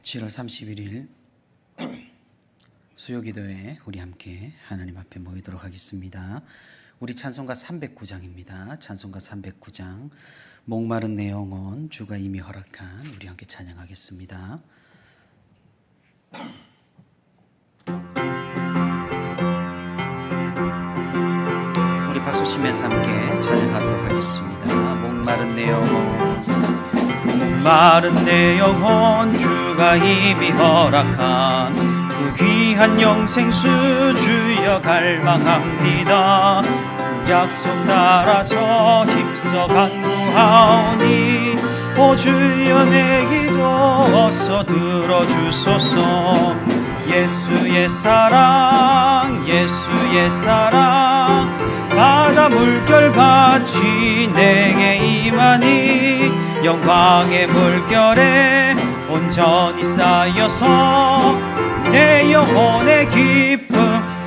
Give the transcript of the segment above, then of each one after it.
7월 31일 수요기도에 우리 함께 하나님 앞에 모이도록 하겠습니다. 우리 찬송가 309장입니다. 찬송가 309장 목마른 내 영혼 주가 이미 허락한, 우리 함께 찬양하겠습니다. 우리 박수 치면서 함께 찬양하도록 하겠습니다. 목마른 내 영혼, 목마른 내 영혼 주가 이미 허락한 그 귀한 영생수 주여 갈망합니다. 그 약속 따라서 힘써 간구하오니 오 주여 내 기도 어서 들어주소서. 예수의 사랑, 예수의 사랑 바다 물결같이 내게 임하니 영광의 물결에 온전히 쌓여서 내 영혼의 기쁨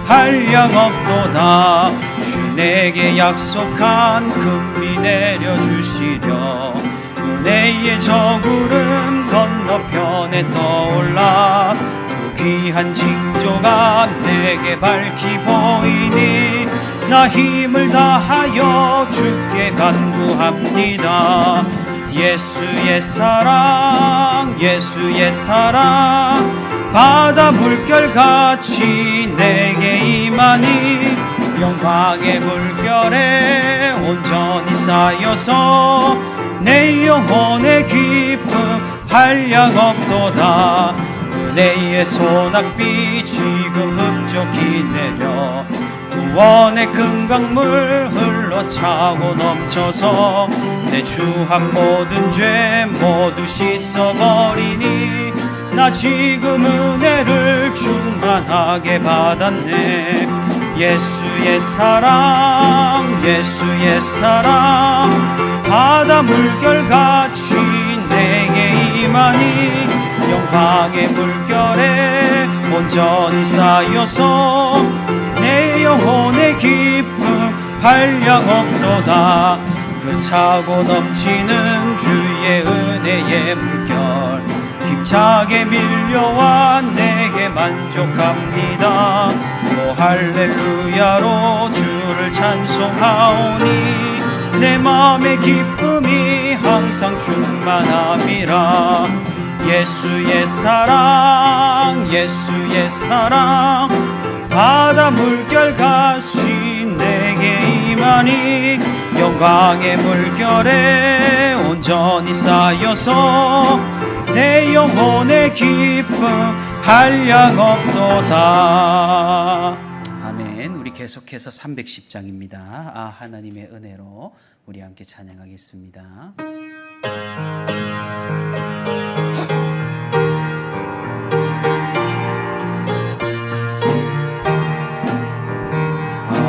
한량없도다. 주 내게 약속한 금비 내려주시려 은혜의 저구름 건너편에 떠올라 그 귀한 징조가 내게 밝히 보이니 나 힘을 다하여 주께 간구합니다. 예수의 사랑, 예수의 사랑 바다 물결같이 내게 임하니 영광의 물결에 온전히 쌓여서 내 영혼의 기쁨 한량없도다. 은혜의 소낙비 지금 흡족히 내려 구원의 큰 강물 흘러차고 넘쳐서 내 주한 모든 죄 모두 씻어버리니 나 지금 은혜를 충만하게 받았네. 예수의 사랑, 예수의 사랑 바다 물결같이 내게 임하니 영광의 물결에 온전히 쌓여서 내 영혼의 기쁨 한량없도다. 그 차고 넘치는 주의 은혜의 물결 힘차게 밀려와 내게 만족합니다. 오 할렐루야로 주를 찬송하오니 내 마음의 기쁨이 항상 충만함이라. 예수의 사랑, 예수의 사랑 바다 물결같이 내게 임하니 영광의 물결에 온전히 쌓여서 내 영혼의 기쁨 한량없도다. 아멘. 우리 계속해서 310장입니다. 아 하나님의 은혜로 우리 함께 찬양하겠습니다.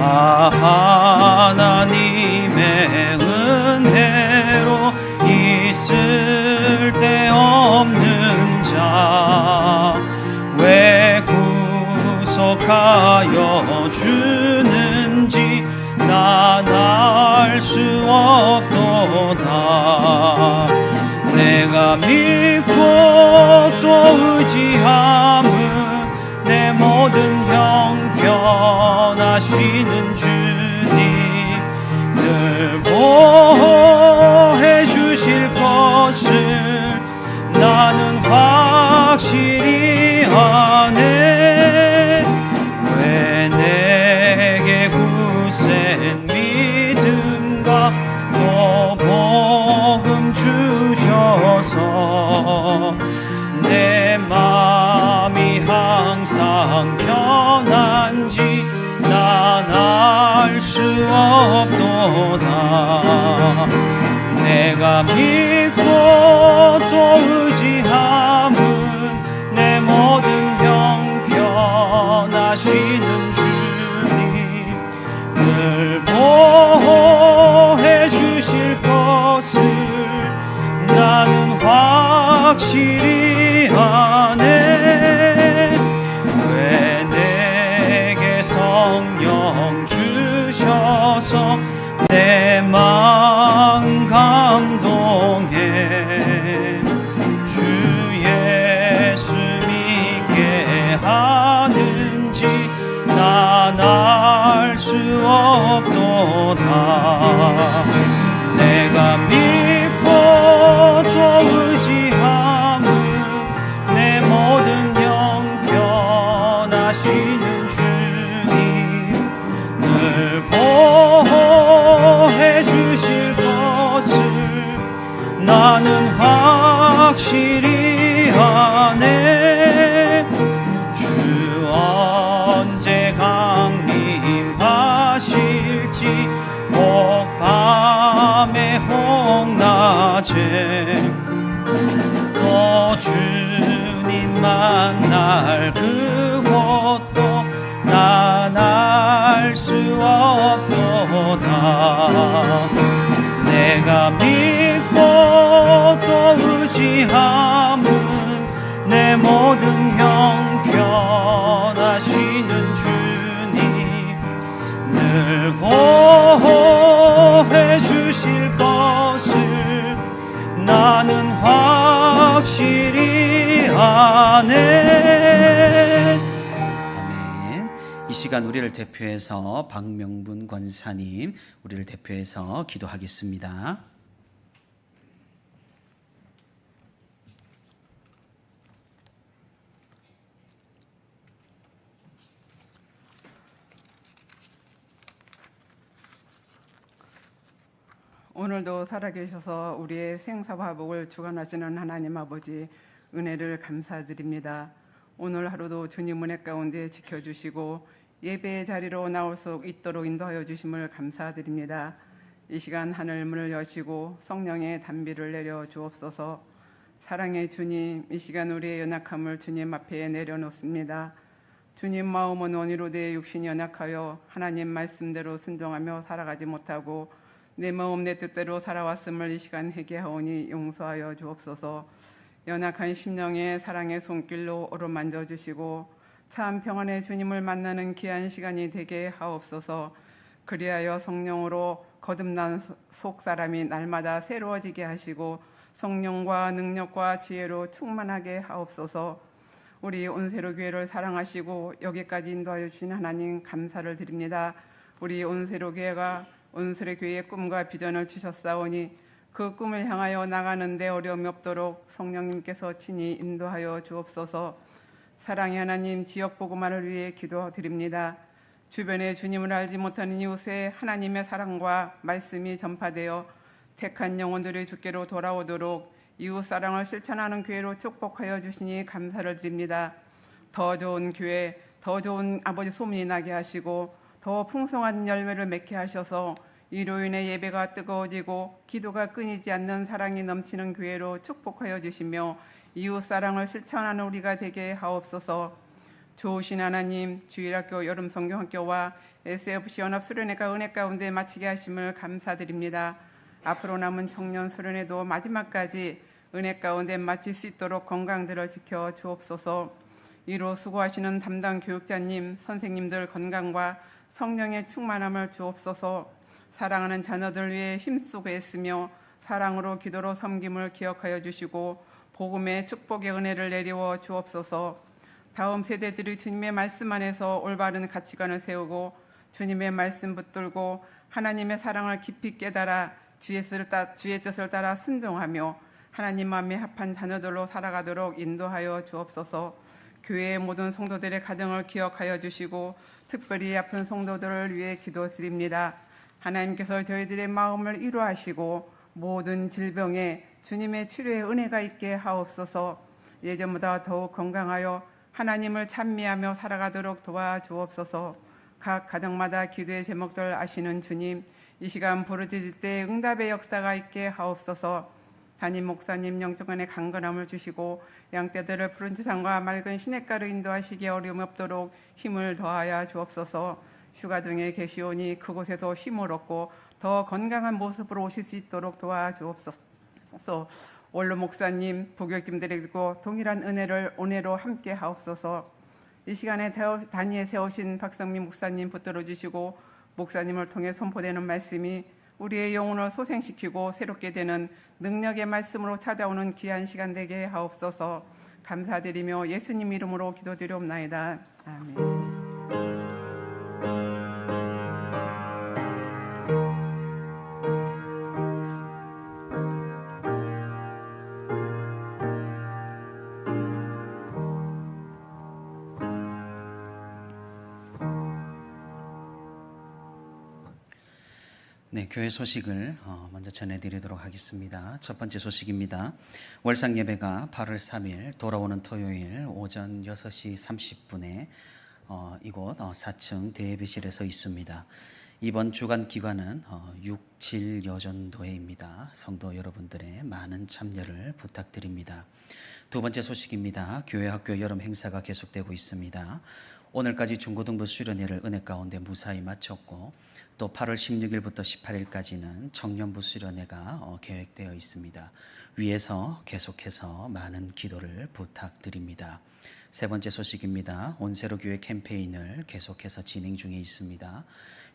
아 하나님의 은혜로 있을 데 없는 자 왜 구속하여 주는지 난 알 수 없도다. 내가 믿고 또 의지함은 내 모든 형편하시는 주님 늘 보호해 주실 것을 나는 확실히 아네. 왜 내게 굳센 믿음과 또 복음 주셔서 내 마음이 항상 편한지 난 알 수 없도다. 내가 믿고 또 의지함은 내 모든 형편하시는 주님 늘 보호해 주실 것을 나는 확실히 아네. 왜 내게 성령 주셔서 내 마음 감동해 주 예수 없도다. 내가 믿고 또 의지함은 내 모든 형편하시는 주님, 늘 보호해 주실 것을 나는 확실히 아네. 주 언제 강림하실지 혹 밤에 혹 낮에 또 주님 만날 그곳도 난 알 수 없도다. 내가 믿고 또 의지함은 내 모든 형편하시는 주님, 늘 보호해 주실 것을 나는 확실히 아네. 아멘. 이 시간 우리를 대표해서 박명분 권사님, 우리를 대표해서 기도하겠습니다. 오늘도 살아계셔서 우리의 생사화복을 주관하시는 하나님 아버지, 은혜를 감사드립니다. 오늘 하루도 주님 은혜 가운데 지켜주시고 예배의 자리로 나올 수 있도록 인도하여 주심을 감사드립니다. 이 시간 하늘 문을 여시고 성령의 단비를 내려 주옵소서. 사랑의 주님, 이 시간 우리의 연약함을 주님 앞에 내려놓습니다. 주님 마음은 원이로 내 육신이 연약하여 하나님 말씀대로 순종하며 살아가지 못하고 내 마음 내 뜻대로 살아왔음을 이 시간 회개하오니 용서하여 주옵소서. 연약한 심령의 사랑의 손길로 어루만져 주시고 참 평안의 주님을 만나는 귀한 시간이 되게 하옵소서. 그리하여 성령으로 거듭난 속사람이 날마다 새로워지게 하시고 성령과 능력과 지혜로 충만하게 하옵소서. 우리 온세로 교회를 사랑하시고 여기까지 인도하여 주신 하나님 감사를 드립니다. 우리 온세로 교회가 온세로 교회의 꿈과 비전을 주셨사오니 그 꿈을 향하여 나가는데 어려움이 없도록 성령님께서 친히 인도하여 주옵소서. 사랑의 하나님, 지역 복음화를 위해 기도드립니다. 주변에 주님을 알지 못하는 이웃에 하나님의 사랑과 말씀이 전파되어 택한 영혼들이 주께로 돌아오도록 이웃 사랑을 실천하는 교회로 축복하여 주시니 감사를 드립니다. 더 좋은 교회, 더 좋은 아버지 소문이 나게 하시고 더 풍성한 열매를 맺게 하셔서 이로 인해 예배가 뜨거워지고 기도가 끊이지 않는 사랑이 넘치는 교회로 축복하여 주시며 이웃 사랑을 실천하는 우리가 되게 하옵소서. 좋으신 하나님, 주일학교 여름성경학교와 SFC 연합수련회가 은혜 가운데 마치게 하심을 감사드립니다. 앞으로 남은 청년 수련회도 마지막까지 은혜 가운데 마칠 수 있도록 건강들을 지켜 주옵소서. 이로 수고하시는 담당 교육자님, 선생님들 건강과 성령의 충만함을 주옵소서. 사랑하는 자녀들 위해 힘쓰고 애쓰며 사랑으로 기도로 섬김을 기억하여 주시고 복음의 축복의 은혜를 내리워 주옵소서. 다음 세대들이 주님의 말씀 안에서 올바른 가치관을 세우고 주님의 말씀 붙들고 하나님의 사랑을 깊이 깨달아 주의 뜻을 따라 순종하며 하나님 마음에 합한 자녀들로 살아가도록 인도하여 주옵소서. 교회의 모든 성도들의 가정을 기억하여 주시고 특별히 아픈 성도들을 위해 기도드립니다. 하나님께서 저희들의 마음을 위로하시고 모든 질병에 주님의 치료의 은혜가 있게 하옵소서. 예전보다 더욱 건강하여 하나님을 찬미하며 살아가도록 도와주옵소서. 각 가정마다 기도의 제목들 아시는 주님, 이 시간 부르짖을 때 응답의 역사가 있게 하옵소서. 담임 목사님 영적간의 강건함을 주시고 양떼들을 푸른 지상과 맑은 시냇가로 인도하시기에 어려움 없도록 힘을 더하여 주옵소서. 휴가 중에 계시오니 그곳에서 힘을 얻고 더 건강한 모습으로 오실 수 있도록 도와주옵소서. 원로 목사님, 부교육팀들에게도 동일한 은혜를 오늘로 함께 하옵소서. 이 시간에 단위에 세우신 박성민 목사님 붙들어 주시고 목사님을 통해 선포되는 말씀이 우리의 영혼을 소생시키고 새롭게 되는 능력의 말씀으로 찾아오는 귀한 시간 되게 하옵소서. 감사드리며 예수님 이름으로 기도드리옵나이다. 아멘. 네, 교회 소식을 먼저 전해드리도록 하겠습니다. 첫 번째 소식입니다. 월상 예배가 8월 3일 돌아오는 토요일 오전 6시 30분에 이곳 4층 대예배실에서 있습니다. 이번 주간 기관은 67여전도회입니다. 성도 여러분들의 많은 참여를 부탁드립니다. 두 번째 소식입니다. 교회 학교 여름 행사가 계속되고 있습니다. 오늘까지 중고등부 수련회를 은혜 가운데 무사히 마쳤고 또 8월 16일부터 18일까지는 청년부 수련회가 계획되어 있습니다. 위에서 계속해서 많은 기도를 부탁드립니다. 세 번째 소식입니다. 온세로 교회 캠페인을 계속해서 진행 중에 있습니다.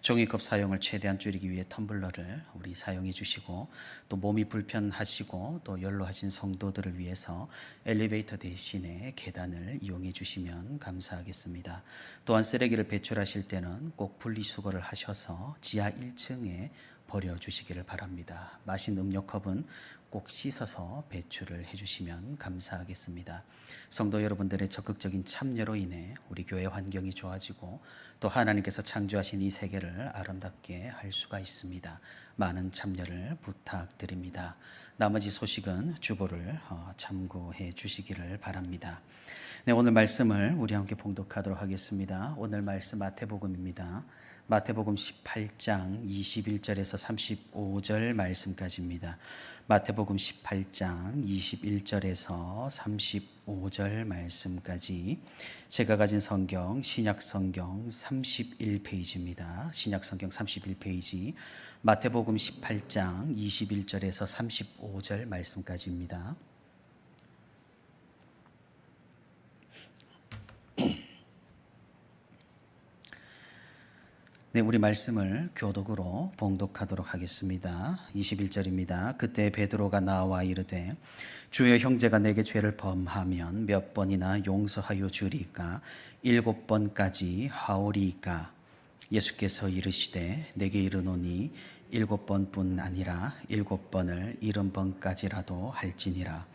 종이컵 사용을 최대한 줄이기 위해 텀블러를 우리 사용해 주시고 또 몸이 불편하시고 또 연로하신 성도들을 위해서 엘리베이터 대신에 계단을 이용해 주시면 감사하겠습니다. 또한 쓰레기를 배출하실 때는 꼭 분리수거를 하셔서 지하 1층에 버려주시기를 바랍니다. 마신 음료컵은 꼭 씻어서 배출을 해주시면 감사하겠습니다. 성도 여러분들의 적극적인 참여로 인해 우리 교회 환경이 좋아지고 또 하나님께서 창조하신 이 세계를 아름답게 할 수가 있습니다. 많은 참여를 부탁드립니다. 나머지 소식은 주보를 참고해 주시기를 바랍니다. 네, 오늘 말씀을 우리 함께 봉독하도록 하겠습니다. 오늘 말씀 마태복음입니다. 마태복음 18장 21절에서 35절 말씀까지입니다. 마태복음 18장 21절에서 35절 말씀까지 제가 가진 성경 신약성경 31페이지입니다. 신약성경 31페이지 마태복음 18장 21절에서 35절 말씀까지입니다. 네, 우리 말씀을 교독으로 봉독하도록 하겠습니다. 21절입니다. 그때 베드로가 나와 이르되 주여 형제가 내게 죄를 범하면 몇 번이나 용서하여 주리까 7번까지 하오리이까 예수께서 이르시되 내게 이르노니 7번뿐 아니라 7번을 70번까지라도 할지니라.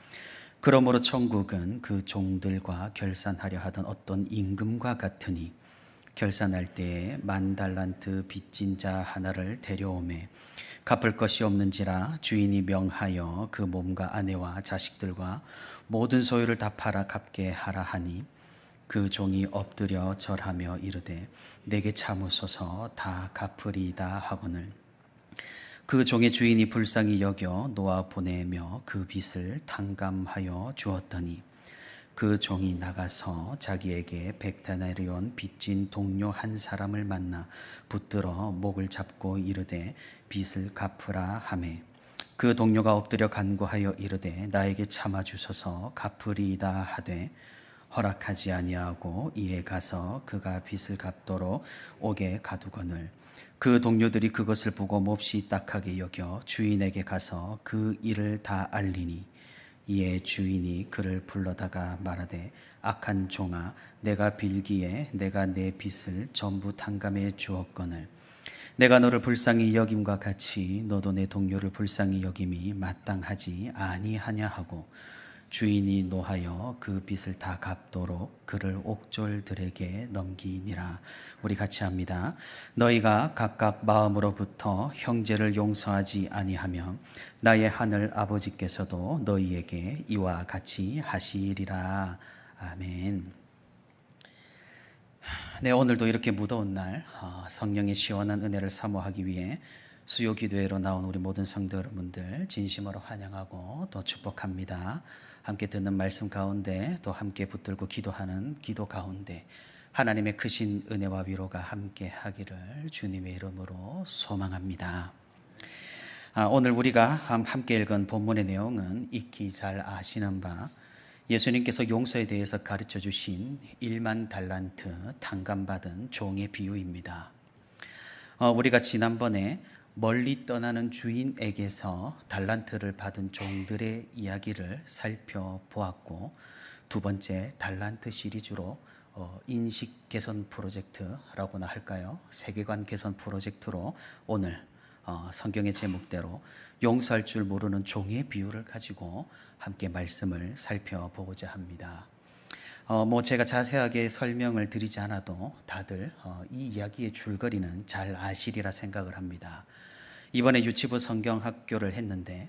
그러므로 천국은 그 종들과 결산하려 하던 어떤 임금과 같으니 결산할 때에 10,000달란트 빚진 자 하나를 데려오매 갚을 것이 없는지라 주인이 명하여 그 몸과 아내와 자식들과 모든 소유를 다 팔아 갚게 하라 하니 그 종이 엎드려 절하며 이르되 내게 참으소서 다 갚으리이다 하거늘 그 종의 주인이 불쌍히 여겨 놓아 보내며 그 빚을 탕감하여 주었더니 그 종이 나가서 자기에게 100데나리온 빚진 동료 한 사람을 만나 붙들어 목을 잡고 이르되 빚을 갚으라 하매 그 동료가 엎드려 간구하여 이르되 나에게 참아 주소서 갚으리이다 하되 허락하지 아니하고 이에 가서 그가 빚을 갚도록 옥에 가두거늘 그 동료들이 그것을 보고 몹시 딱하게 여겨 주인에게 가서 그 일을 다 알리니 이에 주인이 그를 불러다가 말하되 악한 종아 내가 빌기에 내가 내 빚을 전부 탕감해 주었거늘 내가 너를 불쌍히 여김과 같이 너도 내 동료를 불쌍히 여김이 마땅하지 아니하냐 하고 주인이 노하여 그 빚을 다 갚도록 그를 옥졸들에게 넘기니라. 우리 같이 합니다. 너희가 각각 마음으로부터 형제를 용서하지 아니하며 나의 하늘 아버지께서도 너희에게 이와 같이 하시리라. 아멘. 네, 오늘도 이렇게 무더운 날 성령의 시원한 은혜를 사모하기 위해 수요 기도회로 나온 우리 모든 성도 여러분들 진심으로 환영하고 또 축복합니다. 함께 듣는 말씀 가운데 또 함께 붙들고 기도하는 기도 가운데 하나님의 크신 은혜와 위로가 함께 하기를 주님의 이름으로 소망합니다. 오늘 우리가 함께 읽은 본문의 내용은 익히 잘 아시는 바 예수님께서 용서에 대해서 가르쳐 주신 10,000달란트 탕감받은 종의 비유입니다. 우리가 지난번에 멀리 떠나는 주인에게서 달란트를 받은 종들의 이야기를 살펴보았고 두 번째 달란트 시리즈로 인식 개선 프로젝트라고나 할까요? 세계관 개선 프로젝트로 오늘 성경의 제목대로 용서할 줄 모르는 종의 비유를 가지고 함께 말씀을 살펴보고자 합니다. 제가 자세하게 설명을 드리지 않아도 다들 이 이야기의 줄거리는 잘 아시리라 생각을 합니다. 이번에 유치부 성경학교를 했는데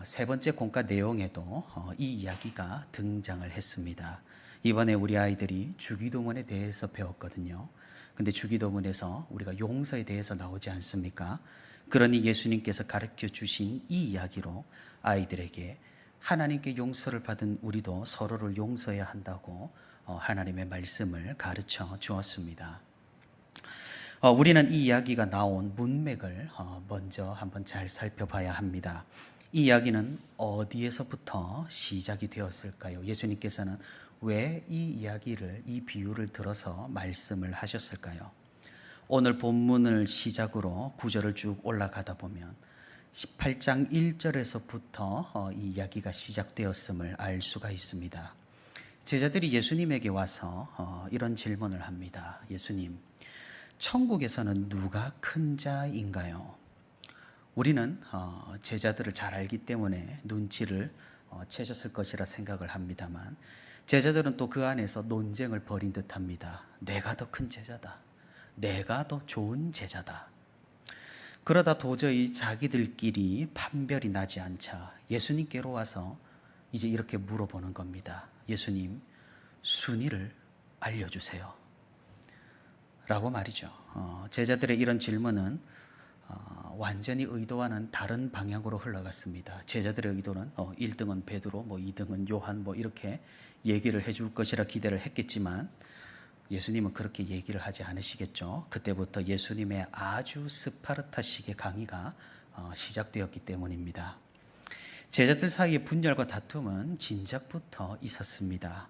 세 번째 공과 내용에도 이 이야기가 등장을 했습니다. 이번에 우리 아이들이 주기도문에 대해서 배웠거든요. 근데 주기도문에서 우리가 용서에 대해서 나오지 않습니까? 그러니 예수님께서 가르쳐 주신 이 이야기로 아이들에게 하나님께 용서를 받은 우리도 서로를 용서해야 한다고 하나님의 말씀을 가르쳐 주었습니다. 우리는 이 이야기가 나온 문맥을 먼저 한번 잘 살펴봐야 합니다. 이 이야기는 어디에서부터 시작이 되었을까요? 예수님께서는 왜 이 이야기를, 이 비유를 들어서 말씀을 하셨을까요? 오늘 본문을 시작으로 구절을 쭉 올라가다 보면 18장 1절에서부터 이 이야기가 시작되었음을 알 수가 있습니다. 제자들이 예수님에게 와서 이런 질문을 합니다. 예수님, 천국에서는 누가 큰 자인가요? 우리는 제자들을 잘 알기 때문에 눈치를 채셨을 것이라 생각을 합니다만, 제자들은 또 그 안에서 논쟁을 벌인 듯합니다. 내가 더 큰 제자다. 내가 더 좋은 제자다. 그러다 도저히 자기들끼리 판별이 나지 않자 예수님께로 와서 이제 이렇게 물어보는 겁니다. 예수님, 순위를 알려주세요. 라고 말이죠. 제자들의 이런 질문은 완전히 의도와는 다른 방향으로 흘러갔습니다. 제자들의 의도는 1등은 베드로, 2등은 요한 이렇게 얘기를 해줄 것이라 기대를 했겠지만 예수님은 그렇게 얘기를 하지 않으시겠죠. 그때부터 예수님의 아주 스파르타식의 강의가 시작되었기 때문입니다. 제자들 사이의 분열과 다툼은 진작부터 있었습니다.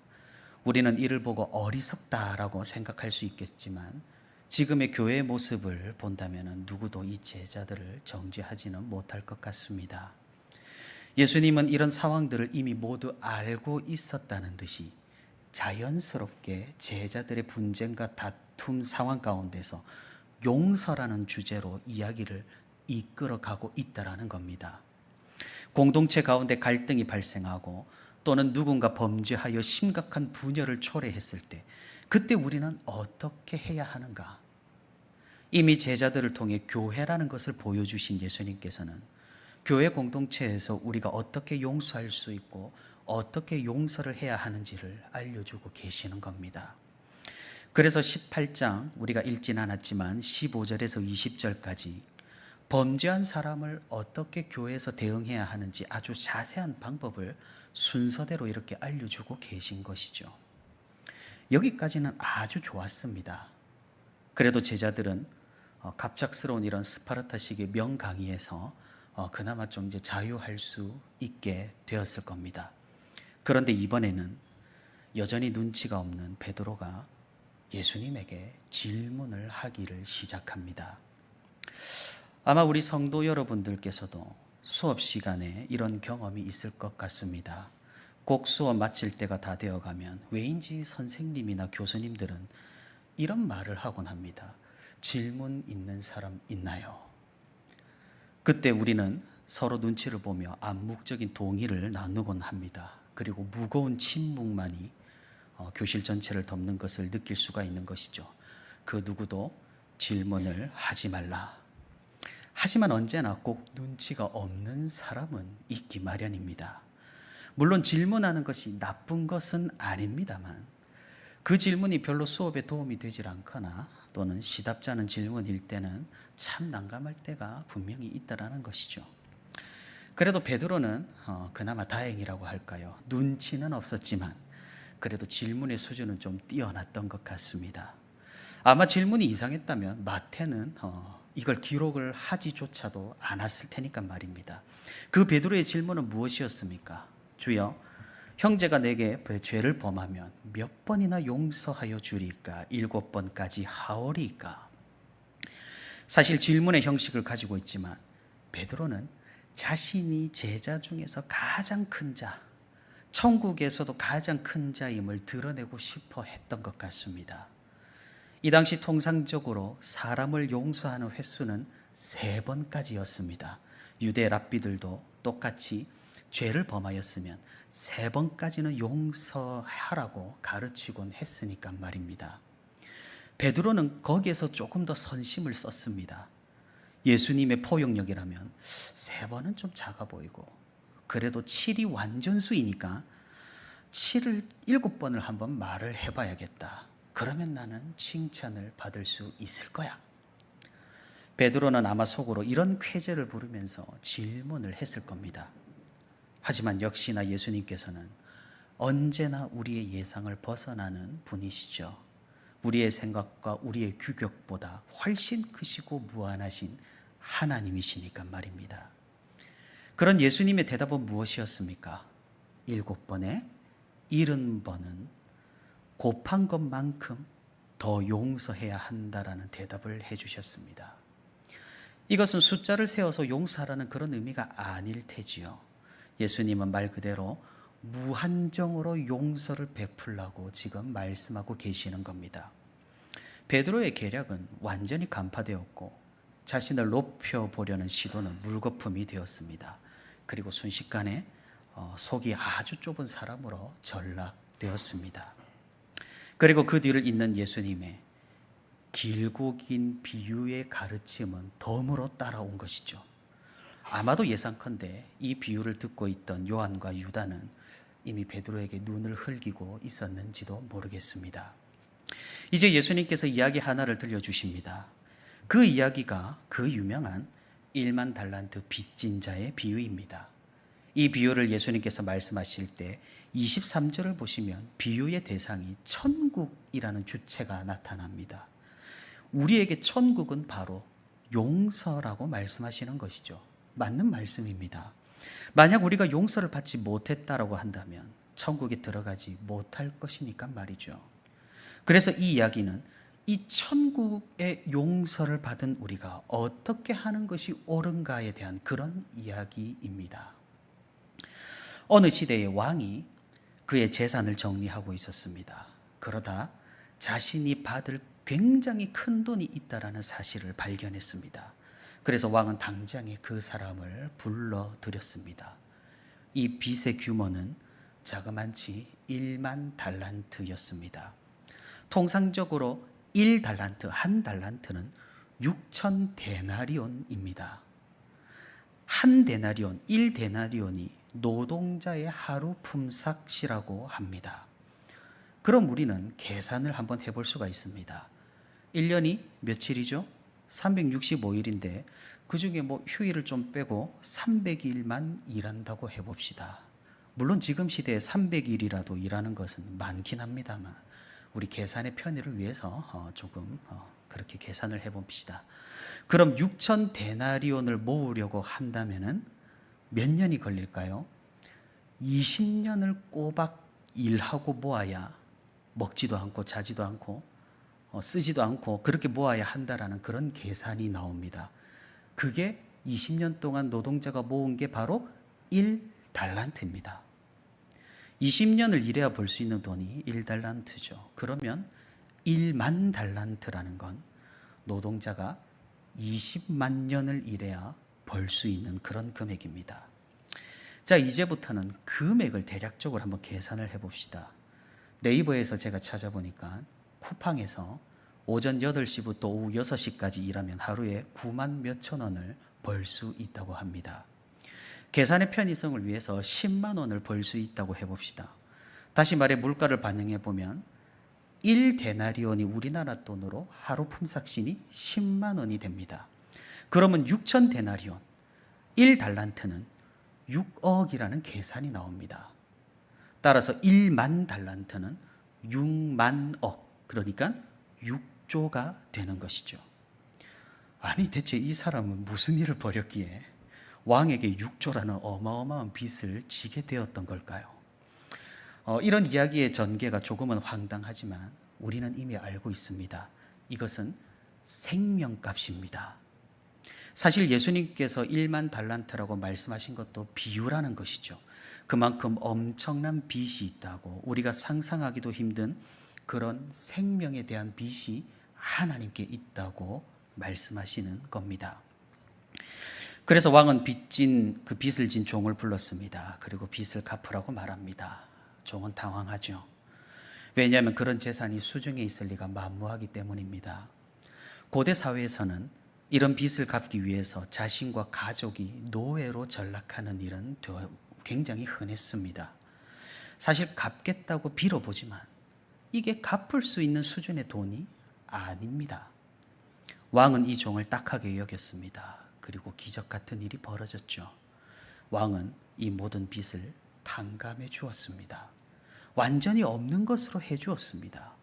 우리는 이를 보고 어리석다라고 생각할 수 있겠지만 지금의 교회의 모습을 본다면 누구도 이 제자들을 정죄하지는 못할 것 같습니다. 예수님은 이런 상황들을 이미 모두 알고 있었다는 듯이 자연스럽게 제자들의 분쟁과 다툼 상황 가운데서 용서라는 주제로 이야기를 이끌어가고 있다라는 겁니다. 공동체 가운데 갈등이 발생하고 또는 누군가 범죄하여 심각한 분열을 초래했을 때 그때 우리는 어떻게 해야 하는가? 이미 제자들을 통해 교회라는 것을 보여주신 예수님께서는 교회 공동체에서 우리가 어떻게 용서할 수 있고 어떻게 용서를 해야 하는지를 알려주고 계시는 겁니다. 그래서 18장 우리가 읽진 않았지만 15절에서 20절까지 범죄한 사람을 어떻게 교회에서 대응해야 하는지 아주 자세한 방법을 순서대로 이렇게 알려주고 계신 것이죠. 여기까지는 아주 좋았습니다. 그래도 제자들은 갑작스러운 이런 스파르타식의 명강의에서 그나마 좀 이제 자유할 수 있게 되었을 겁니다. 그런데 이번에는 여전히 눈치가 없는 베드로가 예수님에게 질문을 하기를 시작합니다. 아마 우리 성도 여러분들께서도 수업 시간에 이런 경험이 있을 것 같습니다. 꼭 수업 마칠 때가 다 되어가면 왜인지 선생님이나 교수님들은 이런 말을 하곤 합니다. 질문 있는 사람 있나요? 그때 우리는 서로 눈치를 보며 암묵적인 동의를 나누곤 합니다. 그리고 무거운 침묵만이 교실 전체를 덮는 것을 느낄 수가 있는 것이죠. 그 누구도 질문을 하지 말라. 하지만 언제나 꼭 눈치가 없는 사람은 있기 마련입니다. 물론 질문하는 것이 나쁜 것은 아닙니다만 그 질문이 별로 수업에 도움이 되질 않거나 또는 시답지 않은 질문일 때는 참 난감할 때가 분명히 있다라는 것이죠. 그래도 베드로는 그나마 다행이라고 할까요? 눈치는 없었지만 그래도 질문의 수준은 좀 뛰어났던 것 같습니다. 아마 질문이 이상했다면 마태는 이걸 기록을 하지조차도 않았을 테니까 말입니다. 그 베드로의 질문은 무엇이었습니까? 주여, 형제가 내게 죄를 범하면 몇 번이나 용서하여 주리까? 7번까지 하오리까? 사실 질문의 형식을 가지고 있지만 베드로는 자신이 제자 중에서 가장 큰 자, 천국에서도 가장 큰 자임을 드러내고 싶어 했던 것 같습니다. 이 당시 통상적으로 사람을 용서하는 횟수는 3번까지였습니다. 유대 랍비들도 똑같이 죄를 범하였으면 3번까지는 용서하라고 가르치곤 했으니까 말입니다. 베드로는 거기에서 조금 더 선심을 썼습니다. 예수님의 포용력이라면 3번은 좀 작아 보이고, 그래도 7이 완전수이니까 7을 7번을 한번 말을 해봐야겠다. 그러면 나는 칭찬을 받을 수 있을 거야. 베드로는 아마 속으로 이런 쾌재를 부르면서 질문을 했을 겁니다. 하지만 역시나 예수님께서는 언제나 우리의 예상을 벗어나는 분이시죠. 우리의 생각과 우리의 규격보다 훨씬 크시고 무한하신 하나님이시니까 말입니다. 그런 예수님의 대답은 무엇이었습니까? 7번에 70번은 곱한 것만큼 더 용서해야 한다라는 대답을 해주셨습니다. 이것은 숫자를 세워서 용서하라는 그런 의미가 아닐 테지요. 예수님은 말 그대로 무한정으로 용서를 베풀라고 지금 말씀하고 계시는 겁니다. 베드로의 계략은 완전히 간파되었고 자신을 높여보려는 시도는 물거품이 되었습니다. 그리고 순식간에 속이 아주 좁은 사람으로 전락되었습니다. 그리고 그 뒤를 잇는 예수님의 길고 긴 비유의 가르침은 덤으로 따라온 것이죠. 아마도 예상컨대 이 비유를 듣고 있던 요한과 유다는 이미 베드로에게 눈을 흘기고 있었는지도 모르겠습니다. 이제 예수님께서 이야기 하나를 들려주십니다. 그 이야기가 그 유명한 1만 달란트 빚진 자의 비유입니다. 이 비유를 예수님께서 말씀하실 때 23절을 보시면 비유의 대상이 천국이라는 주체가 나타납니다. 우리에게 천국은 바로 용서라고 말씀하시는 것이죠. 맞는 말씀입니다. 만약 우리가 용서를 받지 못했다라고 한다면 천국에 들어가지 못할 것이니까 말이죠. 그래서 이 이야기는 이 천국의 용서를 받은 우리가 어떻게 하는 것이 옳은가에 대한 그런 이야기입니다. 어느 시대의 왕이 그의 재산을 정리하고 있었습니다. 그러다 자신이 받을 굉장히 큰 돈이 있다라는 사실을 발견했습니다. 그래서 왕은 당장에 그 사람을 불러들였습니다. 이 빚의 규모는 자그만치 1만 달란트였습니다. 통상적으로 1달란트, 한 달란트는 6천 데나리온입니다. 한 데나리온, 1데나리온이 노동자의 하루 품삯이라고 합니다. 그럼 우리는 계산을 한번 해볼 수가 있습니다. 1년이 며칠이죠? 365일인데 그 중에 휴일을 좀 빼고 300일만 일한다고 해봅시다. 물론 지금 시대에 300일이라도 일하는 것은 많긴 합니다만 우리 계산의 편의를 위해서 조금 그렇게 계산을 해봅시다. 그럼 6천 데나리온을 모으려고 한다면은 몇 년이 걸릴까요? 20년을 꼬박 일하고 모아야 먹지도 않고 자지도 않고 쓰지도 않고 그렇게 모아야 한다라는 그런 계산이 나옵니다. 그게 20년 동안 노동자가 모은 게 바로 1달란트입니다. 20년을 일해야 벌 수 있는 돈이 1달란트죠. 그러면 1만 달란트라는 건 노동자가 20만 년을 일해야 벌 수 있는 그런 금액입니다. 자, 이제부터는 금액을 대략적으로 한번 계산을 해봅시다. 네이버에서 제가 찾아보니까 쿠팡에서 오전 8시부터 오후 6시까지 일하면 하루에 9만 몇천 원을 벌 수 있다고 합니다. 계산의 편의성을 위해서 10만 원을 벌 수 있다고 해봅시다. 다시 말해 물가를 반영해 보면 1데나리온이 우리나라 돈으로 하루 품삯이 10만 원이 됩니다. 그러면 6천 데나리온, 1달란트는 6억이라는 계산이 나옵니다. 따라서 1만 달란트는 6만억, 그러니까 6조가 되는 것이죠. 아니 대체 이 사람은 무슨 일을 벌였기에 왕에게 6조라는 어마어마한 빚을 지게 되었던 걸까요? 이런 이야기의 전개가 조금은 황당하지만 우리는 이미 알고 있습니다. 이것은 생명값입니다. 사실 예수님께서 1만 달란트라고 말씀하신 것도 비유라는 것이죠. 그만큼 엄청난 빚이 있다고, 우리가 상상하기도 힘든 그런 생명에 대한 빚이 하나님께 있다고 말씀하시는 겁니다. 그래서 왕은 그 빚을 진 종을 불렀습니다. 그리고 빚을 갚으라고 말합니다. 종은 당황하죠. 왜냐하면 그런 재산이 수중에 있을 리가 만무하기 때문입니다. 고대 사회에서는 이런 빚을 갚기 위해서 자신과 가족이 노예로 전락하는 일은 굉장히 흔했습니다. 사실 갚겠다고 빌어보지만 이게 갚을 수 있는 수준의 돈이 아닙니다. 왕은 이 종을 딱하게 여겼습니다. 그리고 기적 같은 일이 벌어졌죠. 왕은 이 모든 빚을 탕감해 주었습니다. 완전히 없는 것으로 해 주었습니다.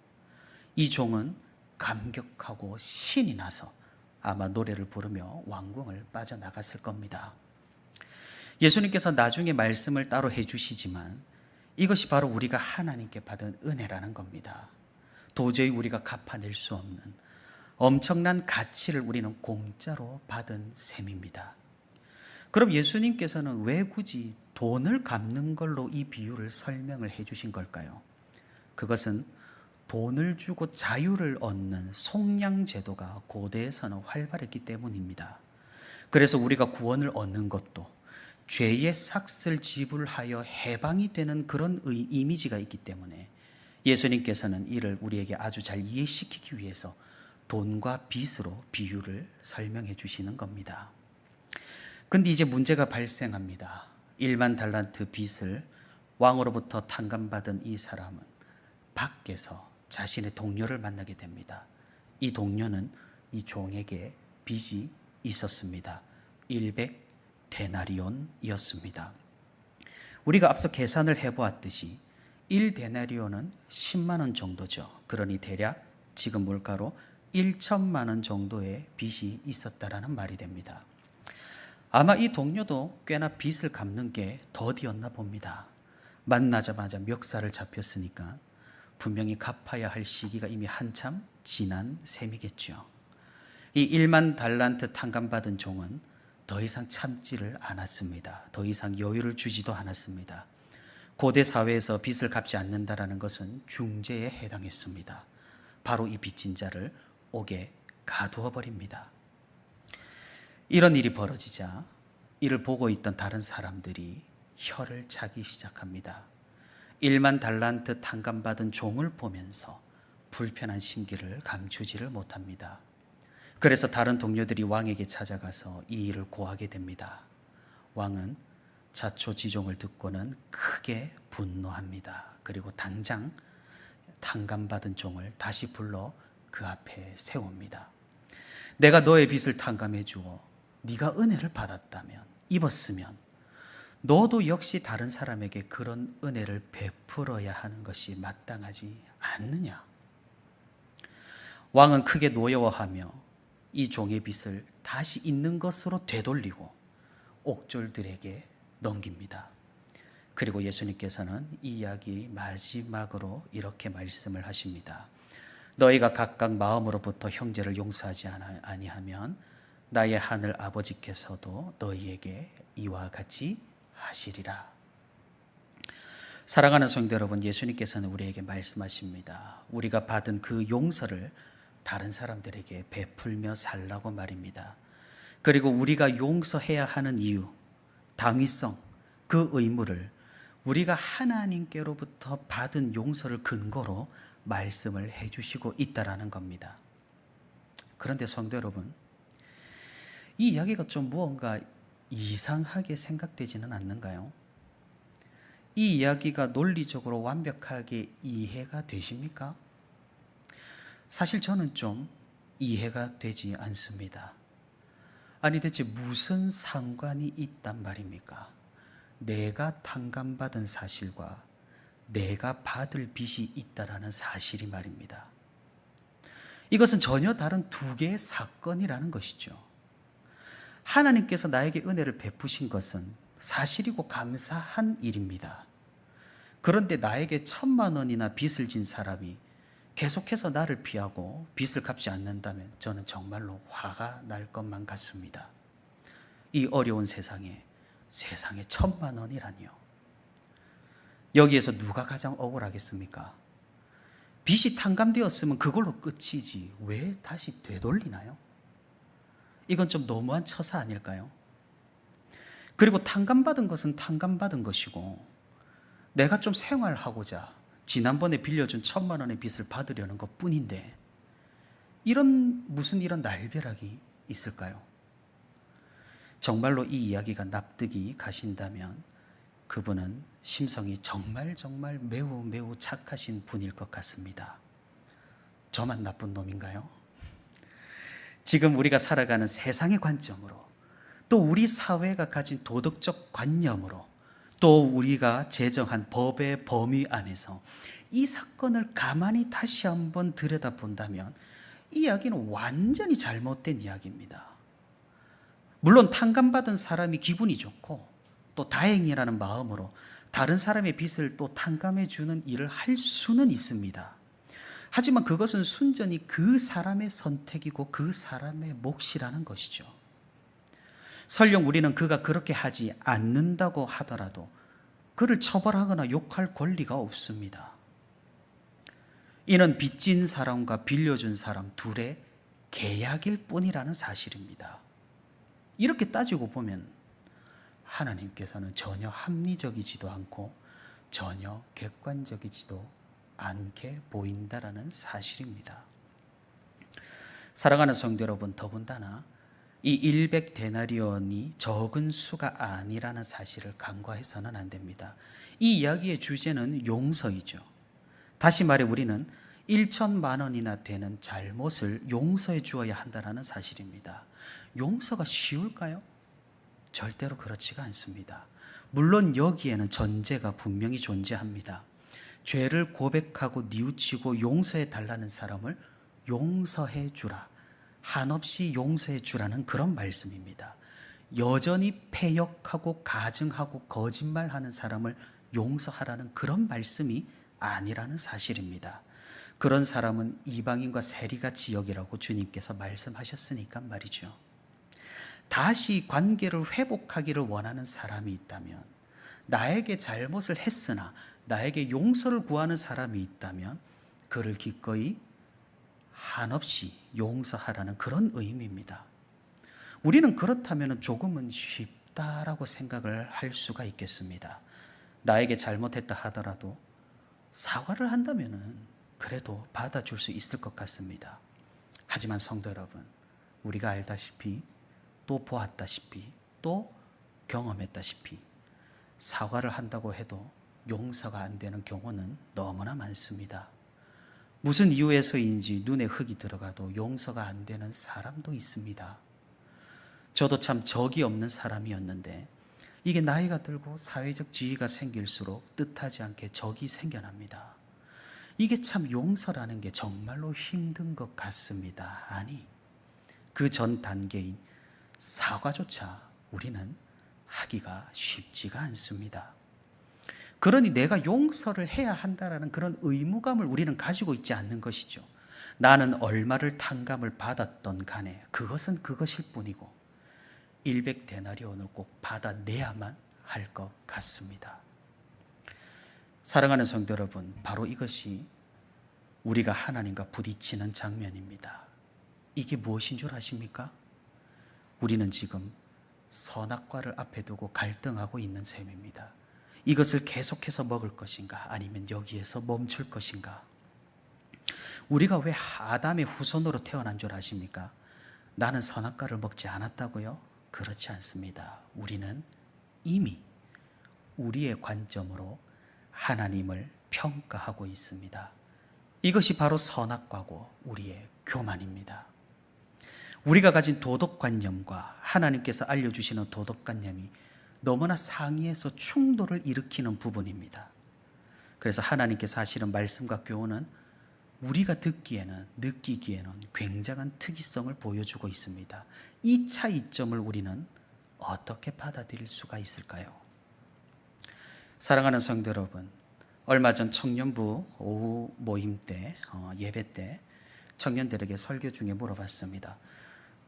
이 종은 감격하고 신이 나서 아마 노래를 부르며 왕궁을 빠져나갔을 겁니다. 예수님께서 나중에 말씀을 따로 해주시지만 이것이 바로 우리가 하나님께 받은 은혜라는 겁니다. 도저히 우리가 갚아낼 수 없는 엄청난 가치를 우리는 공짜로 받은 셈입니다. 그럼 예수님께서는 왜 굳이 돈을 갚는 걸로 이 비유를 설명을 해주신 걸까요? 그것은 돈을 주고 자유를 얻는 속량제도가 고대에서는 활발했기 때문입니다. 그래서 우리가 구원을 얻는 것도 죄의 삭을 지불하여 해방이 되는 그런 이미지가 있기 때문에 예수님께서는 이를 우리에게 아주 잘 이해시키기 위해서 돈과 빚으로 비유를 설명해 주시는 겁니다. 근데 이제 문제가 발생합니다. 1만 달란트 빚을 왕으로부터 탕감받은 이 사람은 밖에서 자신의 동료를 만나게 됩니다. 이 동료는 이 종에게 빚이 있었습니다. 100데나리온이었습니다. 우리가 앞서 계산을 해보았듯이 1데나리온은 10만 원 정도죠. 그러니 대략 지금 물가로 1천만 원 정도의 빚이 있었다라는 말이 됩니다. 아마 이 동료도 꽤나 빚을 갚는 게 더디였나 봅니다. 만나자마자 멱살을 잡혔으니까 분명히 갚아야 할 시기가 이미 한참 지난 셈이겠죠. 이 1만 달란트 탕감받은 종은 더 이상 참지를 않았습니다. 더 이상 여유를 주지도 않았습니다. 고대 사회에서 빚을 갚지 않는다라는 것은 중죄에 해당했습니다. 바로 이 빚진 자를 옥에 가두어 버립니다. 이런 일이 벌어지자 이를 보고 있던 다른 사람들이 혀를 차기 시작합니다. 1만 달란트 탕감받은 종을 보면서 불편한 심기를 감추지를 못합니다. 그래서 다른 동료들이 왕에게 찾아가서 이 일을 고하게 됩니다. 왕은 자초지종을 듣고는 크게 분노합니다. 그리고 당장 탕감받은 종을 다시 불러 그 앞에 세웁니다. 내가 너의 빚을 탕감해 주어 네가 은혜를 받았다면, 입었으면 너도 역시 다른 사람에게 그런 은혜를 베풀어야 하는 것이 마땅하지 않느냐? 왕은 크게 노여워하며 이 종의 빚을 다시 있는 것으로 되돌리고 옥졸들에게 넘깁니다. 그리고 예수님께서는 이 이야기 마지막으로 이렇게 말씀을 하십니다. 너희가 각각 마음으로부터 형제를 용서하지 아니하면 나의 하늘 아버지께서도 너희에게 이와 같이 하시리라. 사랑하는 성도 여러분, 예수님께서는 우리에게 말씀하십니다. 우리가 받은 그 용서를 다른 사람들에게 베풀며 살라고 말입니다. 그리고 우리가 용서해야 하는 이유, 당위성, 그 의무를 우리가 하나님께로부터 받은 용서를 근거로 말씀을 해주시고 있다라는 겁니다. 그런데 성도 여러분, 이 이야기가 좀 무언가 이상하게 생각되지는 않는가요? 이 이야기가 논리적으로 완벽하게 이해가 되십니까? 사실 저는 좀 이해가 되지 않습니다. 아니 대체 무슨 상관이 있단 말입니까? 내가 탕감받은 사실과 내가 받을 빚이 있다라는 사실이 말입니다. 이것은 전혀 다른 두 개의 사건이라는 것이죠. 하나님께서 나에게 은혜를 베푸신 것은 사실이고 감사한 일입니다. 그런데 나에게 1,000만 원이나 빚을 진 사람이 계속해서 나를 피하고 빚을 갚지 않는다면 저는 정말로 화가 날 것만 같습니다. 이 어려운 세상에 1,000만 원이라니요. 여기에서 누가 가장 억울하겠습니까? 빚이 탕감되었으면 그걸로 끝이지 왜 다시 되돌리나요? 이건 좀 너무한 처사 아닐까요? 그리고 탕감받은 것은 탕감받은 것이고 내가 좀 생활하고자 지난번에 빌려준 1,000만 원의 빚을 받으려는 것 뿐인데 무슨 이런 날벼락이 있을까요? 정말로 이 이야기가 납득이 가신다면 그분은 심성이 정말 매우 매우 착하신 분일 것 같습니다. 저만 나쁜 놈인가요? 지금 우리가 살아가는 세상의 관점으로, 또 우리 사회가 가진 도덕적 관념으로, 또 우리가 제정한 법의 범위 안에서 이 사건을 가만히 다시 한번 들여다본다면 이 이야기는 완전히 잘못된 이야기입니다. 물론 탕감받은 사람이 기분이 좋고 또 다행이라는 마음으로 다른 사람의 빚을 또 탕감해 주는 일을 할 수는 있습니다. 하지만 그것은 순전히 그 사람의 선택이고 그 사람의 몫이라는 것이죠. 설령 우리는 그가 그렇게 하지 않는다고 하더라도 그를 처벌하거나 욕할 권리가 없습니다. 이는 빚진 사람과 빌려준 사람 둘의 계약일 뿐이라는 사실입니다. 이렇게 따지고 보면 하나님께서는 전혀 합리적이지도 않고 전혀 객관적이지도 않게 보인다라는 사실입니다. 사랑하는 성도 여러분, 더군다나 이 100데나리온이 적은 수가 아니라는 사실을 간과해서는 안 됩니다. 이 이야기의 주제는 용서이죠. 다시 말해 우리는 1천만 원이나 되는 잘못을 용서해 주어야 한다는 사실입니다. 용서가 쉬울까요? 절대로 그렇지가 않습니다. 물론 여기에는 전제가 분명히 존재합니다. 죄를 고백하고 뉘우치고 용서해 달라는 사람을 용서해 주라, 한없이 용서해 주라는 그런 말씀입니다. 여전히 패역하고 가증하고 거짓말하는 사람을 용서하라는 그런 말씀이 아니라는 사실입니다. 그런 사람은 이방인과 세리같이 여기라고 주님께서 말씀하셨으니까 말이죠. 다시 관계를 회복하기를 원하는 사람이 있다면, 나에게 잘못을 했으나 나에게 용서를 구하는 사람이 있다면 그를 기꺼이 한없이 용서하라는 그런 의미입니다. 우리는 그렇다면 조금은 쉽다라고 생각을 할 수가 있겠습니다. 나에게 잘못했다 하더라도 사과를 한다면 그래도 받아줄 수 있을 것 같습니다. 하지만 성도 여러분, 우리가 알다시피 또 보았다시피 또 경험했다시피 사과를 한다고 해도 용서가 안 되는 경우는 너무나 많습니다. 무슨 이유에서인지 눈에 흙이 들어가도 용서가 안 되는 사람도 있습니다. 저도 참 적이 없는 사람이었는데 이게 나이가 들고 사회적 지위가 생길수록 뜻하지 않게 적이 생겨납니다. 이게 참 용서라는 게 정말로 힘든 것 같습니다. 아니, 그 전 단계인 사과조차 우리는 하기가 쉽지가 않습니다. 그러니 내가 용서를 해야 한다는 그런 의무감을 우리는 가지고 있지 않는 것이죠. 나는 얼마를 탕감을 받았던 간에 그것은 그것일 뿐이고 100데나리온을 꼭 받아내야만 할 것 같습니다. 사랑하는 성도 여러분, 바로 이것이 우리가 하나님과 부딪히는 장면입니다. 이게 무엇인 줄 아십니까? 우리는 지금 선악과를 앞에 두고 갈등하고 있는 셈입니다. 이것을 계속해서 먹을 것인가 아니면 여기에서 멈출 것인가? 우리가 왜 아담의 후손으로 태어난 줄 아십니까? 나는 선악과를 먹지 않았다고요? 그렇지 않습니다. 우리는 이미 우리의 관점으로 하나님을 평가하고 있습니다. 이것이 바로 선악과고 우리의 교만입니다. 우리가 가진 도덕관념과 하나님께서 알려주시는 도덕관념이 너무나 상이해서 충돌을 일으키는 부분입니다. 그래서 하나님께서 하시는 말씀과 교훈은 우리가 듣기에는, 느끼기에는 굉장한 특이성을 보여주고 있습니다. 이 차이점을 우리는 어떻게 받아들일 수가 있을까요? 사랑하는 성도 여러분, 얼마 전 청년부 오후 모임 때, 예배 때 청년들에게 설교 중에 물어봤습니다.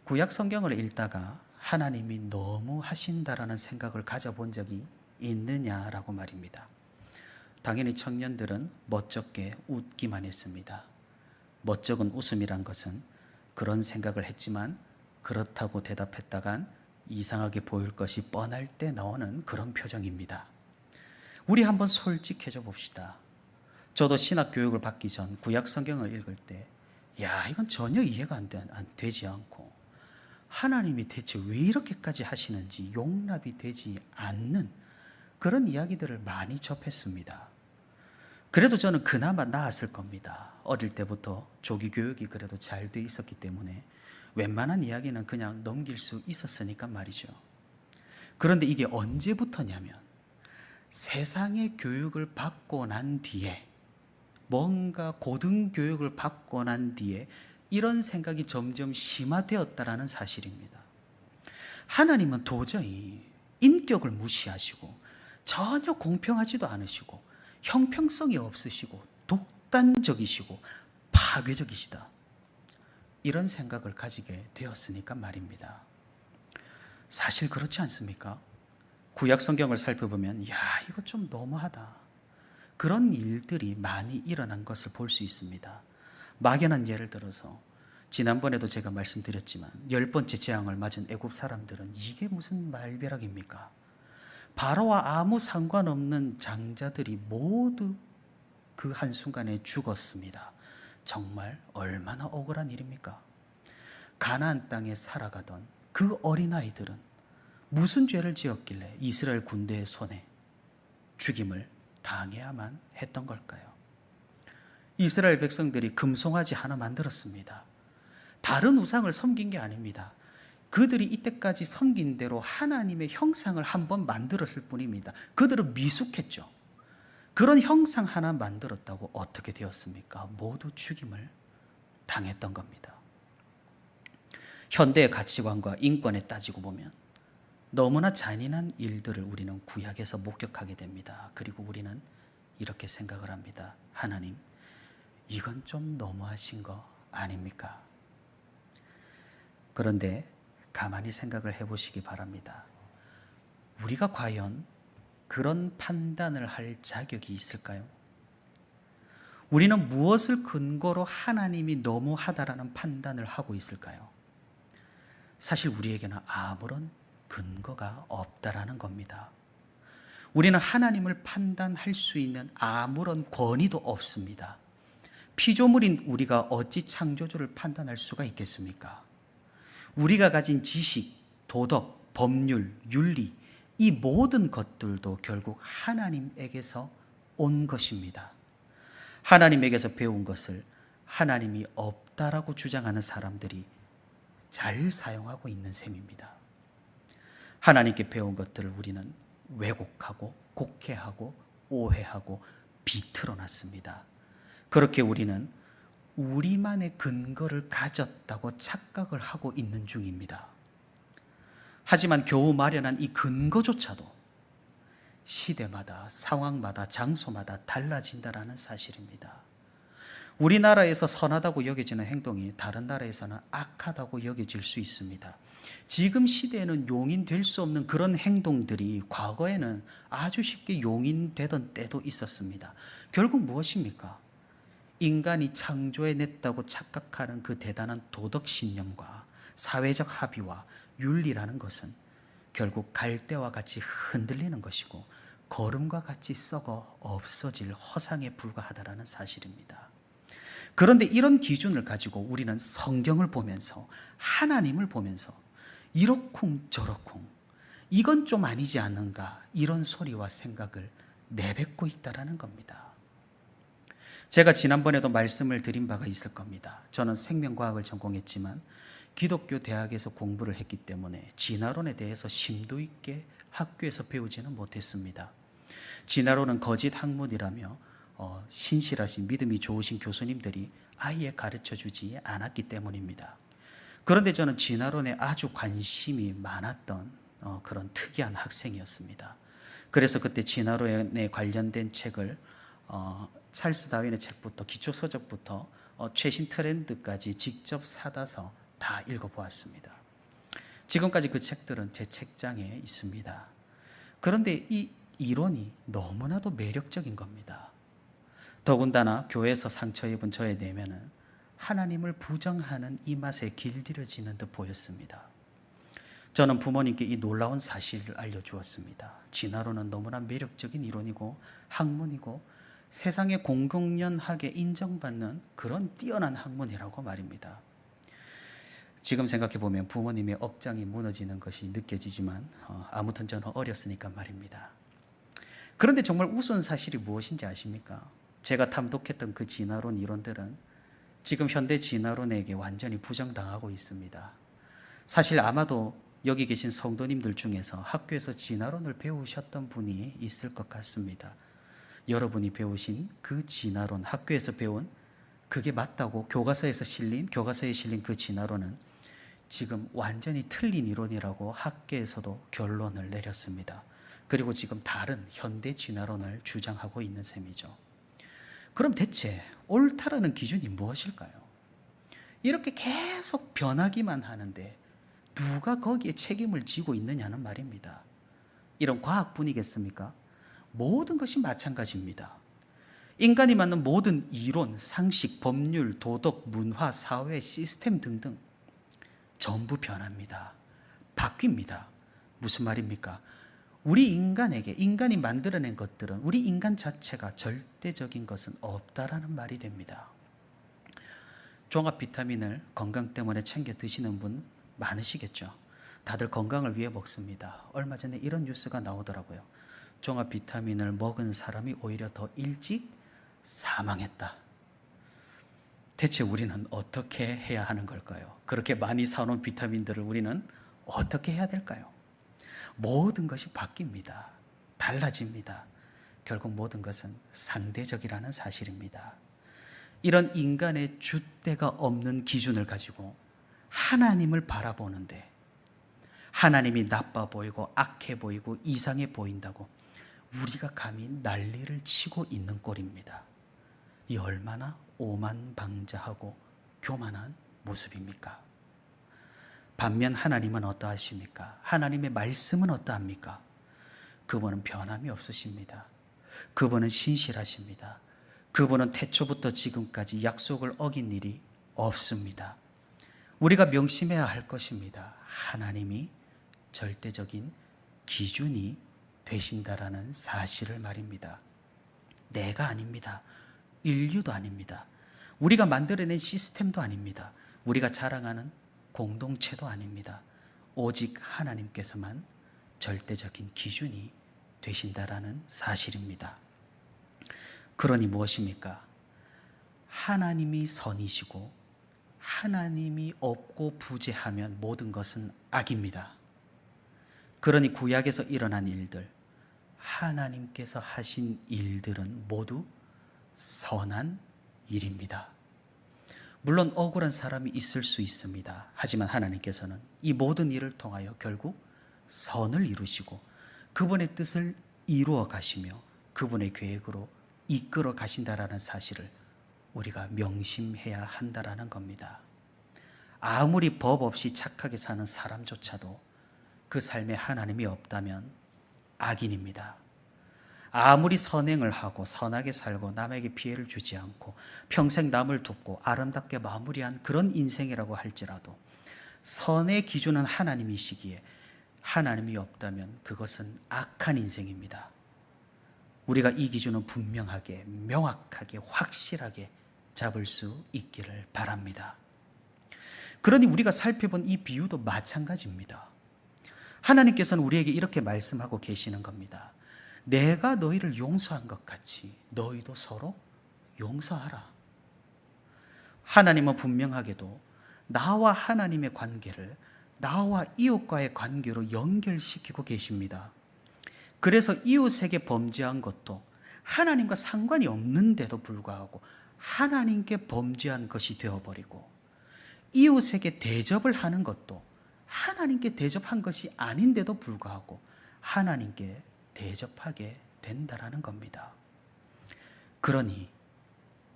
구약 성경을 읽다가 하나님이 너무 하신다라는 생각을 가져본 적이 있느냐라고 말입니다. 당연히 청년들은 멋쩍게 웃기만 했습니다. 멋쩍은 웃음이란 것은 그런 생각을 했지만 그렇다고 대답했다간 이상하게 보일 것이 뻔할 때 나오는 그런 표정입니다. 우리 한번 솔직해져 봅시다. 저도 신학 교육을 받기 전 구약 성경을 읽을 때 이건 전혀 이해가 안 되지 않고 하나님이 대체 왜 이렇게까지 하시는지 용납이 되지 않는 그런 이야기들을 많이 접했습니다. 그래도 저는 그나마 나았을 겁니다. 어릴 때부터 조기 교육이 그래도 잘 돼 있었기 때문에 웬만한 이야기는 그냥 넘길 수 있었으니까 말이죠. 그런데 이게 언제부터냐면 세상의 교육을 받고 난 뒤에, 뭔가 고등교육을 받고 난 뒤에 이런 생각이 점점 심화되었다라는 사실입니다. 하나님은 도저히 인격을 무시하시고 전혀 공평하지도 않으시고 형평성이 없으시고 독단적이시고 파괴적이시다, 이런 생각을 가지게 되었으니까 말입니다. 사실 그렇지 않습니까? 구약 성경을 살펴보면 야, 이거 좀 너무하다, 그런 일들이 많이 일어난 것을 볼 수 있습니다. 막연한 예를 들어서 지난번에도 제가 말씀드렸지만 10번째 재앙을 맞은 애굽 사람들은 이게 무슨 말벼락입니까? 바로와 아무 상관없는 장자들이 모두 그 한순간에 죽었습니다. 정말 얼마나 억울한 일입니까? 가나안 땅에 살아가던 그 어린아이들은 무슨 죄를 지었길래 이스라엘 군대의 손에 죽임을 당해야만 했던 걸까요? 이스라엘 백성들이 금송아지 하나 만들었습니다. 다른 우상을 섬긴 게 아닙니다. 그들이 이때까지 섬긴 대로 하나님의 형상을 한번 만들었을 뿐입니다. 그들은 미숙했죠. 그런 형상 하나 만들었다고 어떻게 되었습니까? 모두 죽임을 당했던 겁니다. 현대의 가치관과 인권에 따지고 보면 너무나 잔인한 일들을 우리는 구약에서 목격하게 됩니다. 그리고 우리는 이렇게 생각을 합니다. 하나님, 이건 좀 너무하신 거 아닙니까? 그런데 가만히 생각을 해보시기 바랍니다. 우리가 과연 그런 판단을 할 자격이 있을까요? 우리는 무엇을 근거로 하나님이 너무하다라는 판단을 하고 있을까요? 사실 우리에게는 아무런 근거가 없다라는 겁니다. 우리는 하나님을 판단할 수 있는 아무런 권위도 없습니다. 피조물인 우리가 어찌 창조주를 판단할 수가 있겠습니까? 우리가 가진 지식, 도덕, 법률, 윤리, 이 모든 것들도 결국 하나님에게서 온 것입니다. 하나님에게서 배운 것을 하나님이 없다라고 주장하는 사람들이 잘 사용하고 있는 셈입니다. 하나님께 배운 것들을 우리는 왜곡하고 곡해하고 오해하고 비틀어 놨습니다. 그렇게 우리는 우리만의 근거를 가졌다고 착각을 하고 있는 중입니다. 하지만 겨우 마련한 이 근거조차도 시대마다 상황마다 장소마다 달라진다라는 사실입니다. 우리나라에서 선하다고 여겨지는 행동이 다른 나라에서는 악하다고 여겨질 수 있습니다. 지금 시대에는 용인될 수 없는 그런 행동들이 과거에는 아주 쉽게 용인되던 때도 있었습니다. 결국 무엇입니까? 인간이 창조해냈다고 착각하는 그 대단한 도덕신념과 사회적 합의와 윤리라는 것은 결국 갈대와 같이 흔들리는 것이고 거름과 같이 썩어 없어질 허상에 불과하다라는 사실입니다. 그런데 이런 기준을 가지고 우리는 성경을 보면서 하나님을 보면서 이러쿵 저러쿵 이건 좀 아니지 않는가, 이런 소리와 생각을 내뱉고 있다라는 겁니다. 제가 지난번에도 말씀을 드린 바가 있을 겁니다. 저는 생명과학을 전공했지만 기독교 대학에서 공부를 했기 때문에 진화론에 대해서 심도 있게 학교에서 배우지는 못했습니다. 진화론은 거짓 학문이라며 신실하신 믿음이 좋으신 교수님들이 아예 가르쳐주지 않았기 때문입니다. 그런데 저는 진화론에 아주 관심이 많았던 그런 특이한 학생이었습니다. 그래서 그때 진화론에 관련된 책을 찰스 다윈의 책부터 기초서적부터 최신 트렌드까지 직접 사다서 다 읽어보았습니다. 지금까지 그 책들은 제 책장에 있습니다. 그런데 이 이론이 너무나도 매력적인 겁니다. 더군다나 교회에서 상처 입은 저의 내면은 하나님을 부정하는 이 맛에 길들여지는 듯 보였습니다. 저는 부모님께 이 놀라운 사실을 알려주었습니다. 진화론은 너무나 매력적인 이론이고 학문이고 세상에 공공연하게 인정받는 그런 뛰어난 학문이라고 말입니다. 지금 생각해 보면 부모님의 억장이 무너지는 것이 느껴지지만 아무튼 저는 어렸으니까 말입니다. 그런데 정말 우스운 사실이 무엇인지 아십니까? 제가 탐독했던 그 진화론 이론들은 지금 현대 진화론에게 완전히 부정당하고 있습니다. 사실 아마도 여기 계신 성도님들 중에서 학교에서 진화론을 배우셨던 분이 있을 것 같습니다. 여러분이 배우신 그 진화론, 학교에서 배운 그게 맞다고 교과서에 실린 그 진화론은 지금 완전히 틀린 이론이라고 학계에서도 결론을 내렸습니다. 그리고 지금 다른 현대 진화론을 주장하고 있는 셈이죠. 그럼 대체 옳다라는 기준이 무엇일까요? 이렇게 계속 변하기만 하는데 누가 거기에 책임을 지고 있느냐는 말입니다. 이런 과학뿐이겠습니까? 모든 것이 마찬가지입니다. 인간이 만든 모든 이론, 상식, 법률, 도덕, 문화, 사회, 시스템 등등 전부 변합니다. 바뀝니다. 무슨 말입니까? 우리 인간이 만들어낸 것들은 우리 인간 자체가 절대적인 것은 없다라는 말이 됩니다. 종합 비타민을 건강 때문에 챙겨 드시는 분 많으시겠죠. 다들 건강을 위해 먹습니다. 얼마 전에 이런 뉴스가 나오더라고요. 종합 비타민을 먹은 사람이 오히려 더 일찍 사망했다. 대체 우리는 어떻게 해야 하는 걸까요? 그렇게 많이 사놓은 비타민들을 우리는 어떻게 해야 될까요? 모든 것이 바뀝니다. 달라집니다. 결국 모든 것은 상대적이라는 사실입니다. 이런 인간의 줏대가 없는 기준을 가지고 하나님을 바라보는데 하나님이 나빠 보이고 악해 보이고 이상해 보인다고 우리가 감히 난리를 치고 있는 꼴입니다. 이 얼마나 오만방자하고 교만한 모습입니까? 반면 하나님은 어떠하십니까? 하나님의 말씀은 어떠합니까? 그분은 변함이 없으십니다. 그분은 신실하십니다. 그분은 태초부터 지금까지 약속을 어긴 일이 없습니다. 우리가 명심해야 할 것입니다. 하나님이 절대적인 기준이 되신다라는 사실을 말입니다. 내가 아닙니다. 인류도 아닙니다. 우리가 만들어낸 시스템도 아닙니다. 우리가 자랑하는 공동체도 아닙니다. 오직 하나님께서만 절대적인 기준이 되신다라는 사실입니다. 그러니 무엇입니까? 하나님이 선이시고 하나님이 없고 부재하면 모든 것은 악입니다. 그러니 구약에서 일어난 일들, 하나님께서 하신 일들은 모두 선한 일입니다. 물론 억울한 사람이 있을 수 있습니다. 하지만 하나님께서는 이 모든 일을 통하여 결국 선을 이루시고 그분의 뜻을 이루어 가시며 그분의 계획으로 이끌어 가신다라는 사실을 우리가 명심해야 한다라는 겁니다. 아무리 법 없이 착하게 사는 사람조차도 그 삶에 하나님이 없다면 악인입니다. 아무리 선행을 하고 선하게 살고 남에게 피해를 주지 않고 평생 남을 돕고 아름답게 마무리한 그런 인생이라고 할지라도 선의 기준은 하나님이시기에 하나님이 없다면 그것은 악한 인생입니다. 우리가 이 기준은 분명하게, 명확하게, 확실하게 잡을 수 있기를 바랍니다. 그러니 우리가 살펴본 이 비유도 마찬가지입니다. 하나님께서는 우리에게 이렇게 말씀하고 계시는 겁니다. 내가 너희를 용서한 것 같이 너희도 서로 용서하라. 하나님은 분명하게도 나와 하나님의 관계를 나와 이웃과의 관계로 연결시키고 계십니다. 그래서 이웃에게 범죄한 것도 하나님과 상관이 없는데도 불구하고 하나님께 범죄한 것이 되어버리고 이웃에게 대접을 하는 것도 하나님께 대접한 것이 아닌데도 불구하고 하나님께 대접하게 된다라는 겁니다. 그러니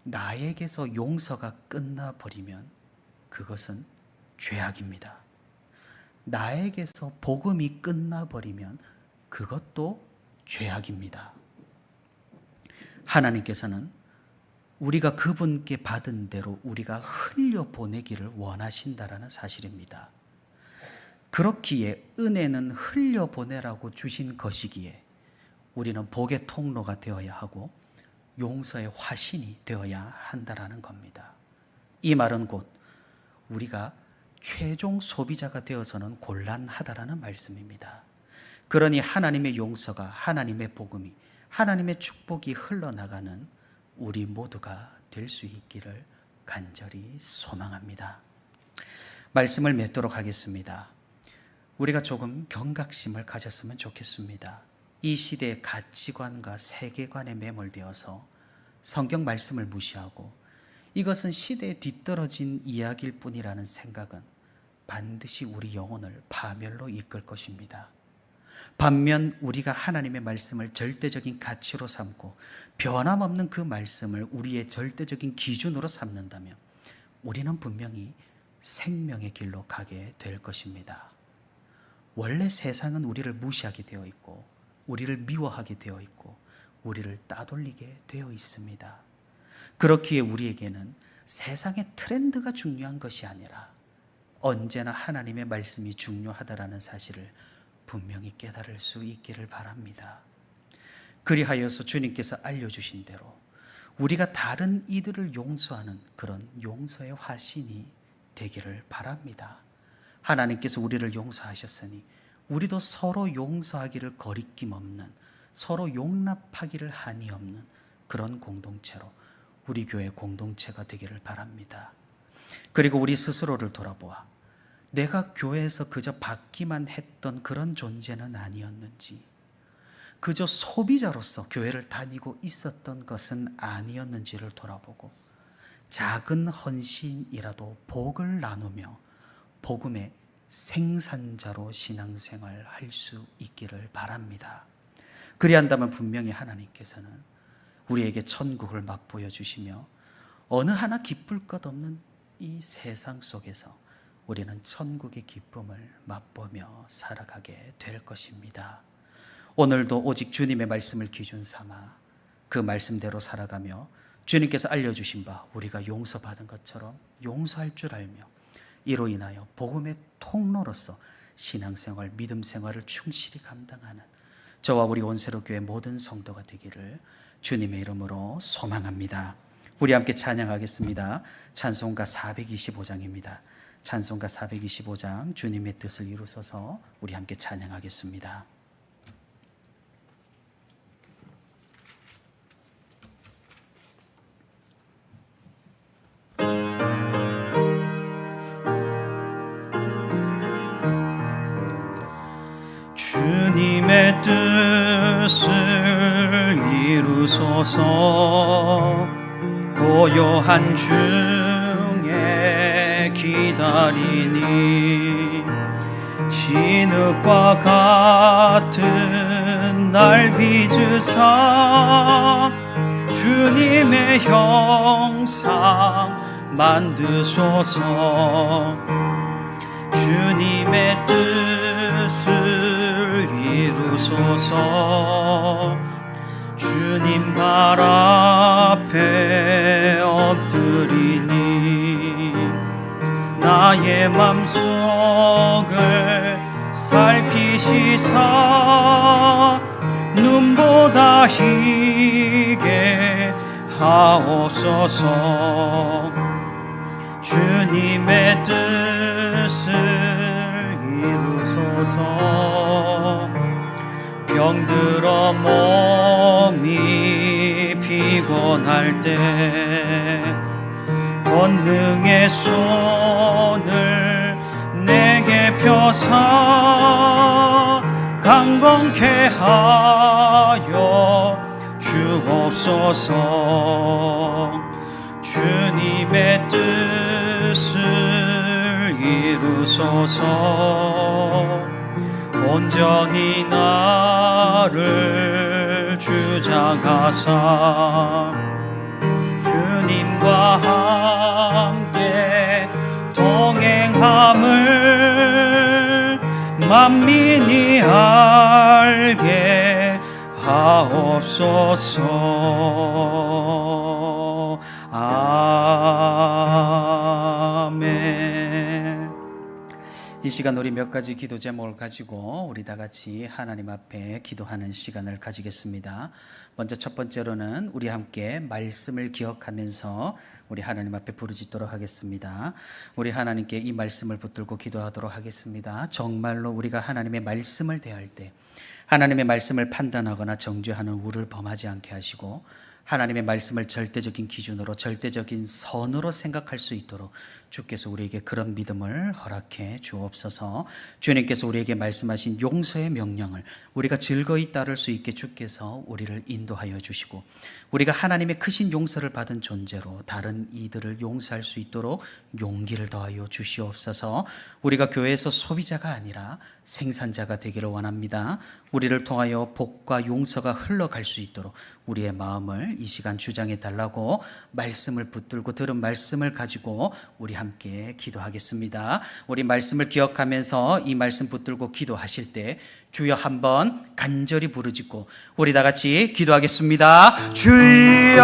나에게서 용서가 끝나버리면 그것은 죄악입니다. 나에게서 복음이 끝나버리면 그것도 죄악입니다. 하나님께서는 우리가 그분께 받은 대로 우리가 흘려보내기를 원하신다라는 사실입니다. 그렇기에 은혜는 흘려보내라고 주신 것이기에 우리는 복의 통로가 되어야 하고 용서의 화신이 되어야 한다라는 겁니다. 이 말은 곧 우리가 최종 소비자가 되어서는 곤란하다라는 말씀입니다. 그러니 하나님의 용서가, 하나님의 복음이, 하나님의 축복이 흘러나가는 우리 모두가 될 수 있기를 간절히 소망합니다. 말씀을 맺도록 하겠습니다. 우리가 조금 경각심을 가졌으면 좋겠습니다. 이 시대의 가치관과 세계관에 매몰되어서 성경 말씀을 무시하고 이것은 시대에 뒤떨어진 이야기일 뿐이라는 생각은 반드시 우리 영혼을 파멸로 이끌 것입니다. 반면 우리가 하나님의 말씀을 절대적인 가치로 삼고 변함없는 그 말씀을 우리의 절대적인 기준으로 삼는다면 우리는 분명히 생명의 길로 가게 될 것입니다. 원래 세상은 우리를 무시하게 되어 있고 우리를 미워하게 되어 있고 우리를 따돌리게 되어 있습니다. 그렇기에 우리에게는 세상의 트렌드가 중요한 것이 아니라 언제나 하나님의 말씀이 중요하다라는 사실을 분명히 깨달을 수 있기를 바랍니다. 그리하여서 주님께서 알려주신 대로 우리가 다른 이들을 용서하는 그런 용서의 화신이 되기를 바랍니다. 하나님께서 우리를 용서하셨으니 우리도 서로 용서하기를 거리낌 없는, 서로 용납하기를 한이 없는 그런 공동체로 우리 교회 공동체가 되기를 바랍니다. 그리고 우리 스스로를 돌아보아 내가 교회에서 그저 받기만 했던 그런 존재는 아니었는지, 그저 소비자로서 교회를 다니고 있었던 것은 아니었는지를 돌아보고 작은 헌신이라도 복을 나누며 복음의 생산자로 신앙생활 할 수 있기를 바랍니다. 그리한다면 분명히 하나님께서는 우리에게 천국을 맛보여 주시며 어느 하나 기쁠 것 없는 이 세상 속에서 우리는 천국의 기쁨을 맛보며 살아가게 될 것입니다. 오늘도 오직 주님의 말씀을 기준 삼아 그 말씀대로 살아가며 주님께서 알려주신 바 우리가 용서받은 것처럼 용서할 줄 알며 이로 인하여 복음의 통로로서 신앙생활, 믿음생활을 충실히 감당하는 저와 우리 온세로교회 모든 성도가 되기를 주님의 이름으로 소망합니다. 우리 함께 찬양하겠습니다. 찬송가 425장입니다. 찬송가 425장 주님의 뜻을 이루소서 우리 함께 찬양하겠습니다. 주님의 뜻을 이루소서 고요한 중에 기다리니 진흙과 같은 날 빚으사 주님의 형상 만드소서 주님의 뜻을 이루소서 주님 발 앞에 엎드리니 나의 맘속을 살피시사 눈보다 희게 하옵소서 주님의 뜻을 이루소서 병들어 몸이 피곤할 때 권능의 손을 내게 펴사 강건케 하여 주옵소서 주님의 뜻을 이루소서 온전히 나를 주장하사 주님과 함께 동행함을 만민이 알게 하옵소서. 아멘. 이 시간 우리 몇 가지 기도 제목을 가지고 우리 다 같이 하나님 앞에 기도하는 시간을 가지겠습니다. 먼저 첫 번째로는 우리 함께 말씀을 기억하면서 우리 하나님 앞에 부르짖도록 하겠습니다. 우리 하나님께 이 말씀을 붙들고 기도하도록 하겠습니다. 정말로 우리가 하나님의 말씀을 대할 때 하나님의 말씀을 판단하거나 정죄하는 우를 범하지 않게 하시고 하나님의 말씀을 절대적인 기준으로 절대적인 선으로 생각할 수 있도록 주께서 우리에게 그런 믿음을 허락해 주옵소서. 주님께서 우리에게 말씀하신 용서의 명령을 우리가 즐거이 따를 수 있게 주께서 우리를 인도하여 주시고 우리가 하나님의 크신 용서를 받은 존재로 다른 이들을 용서할 수 있도록 용기를 더하여 주시옵소서. 우리가 교회에서 소비자가 아니라 생산자가 되기를 원합니다. 우리를 통하여 복과 용서가 흘러갈 수 있도록 우리의 마음을 이 시간 주장해 달라고 말씀을 붙들고 들은 말씀을 가지고 우리 함께 기도하겠습니다. 우리 말씀을 기억하면서 이 말씀 붙들고 기도하실 때 주여 한번 간절히 부르짖고 우리 다 같이 기도하겠습니다. 주여,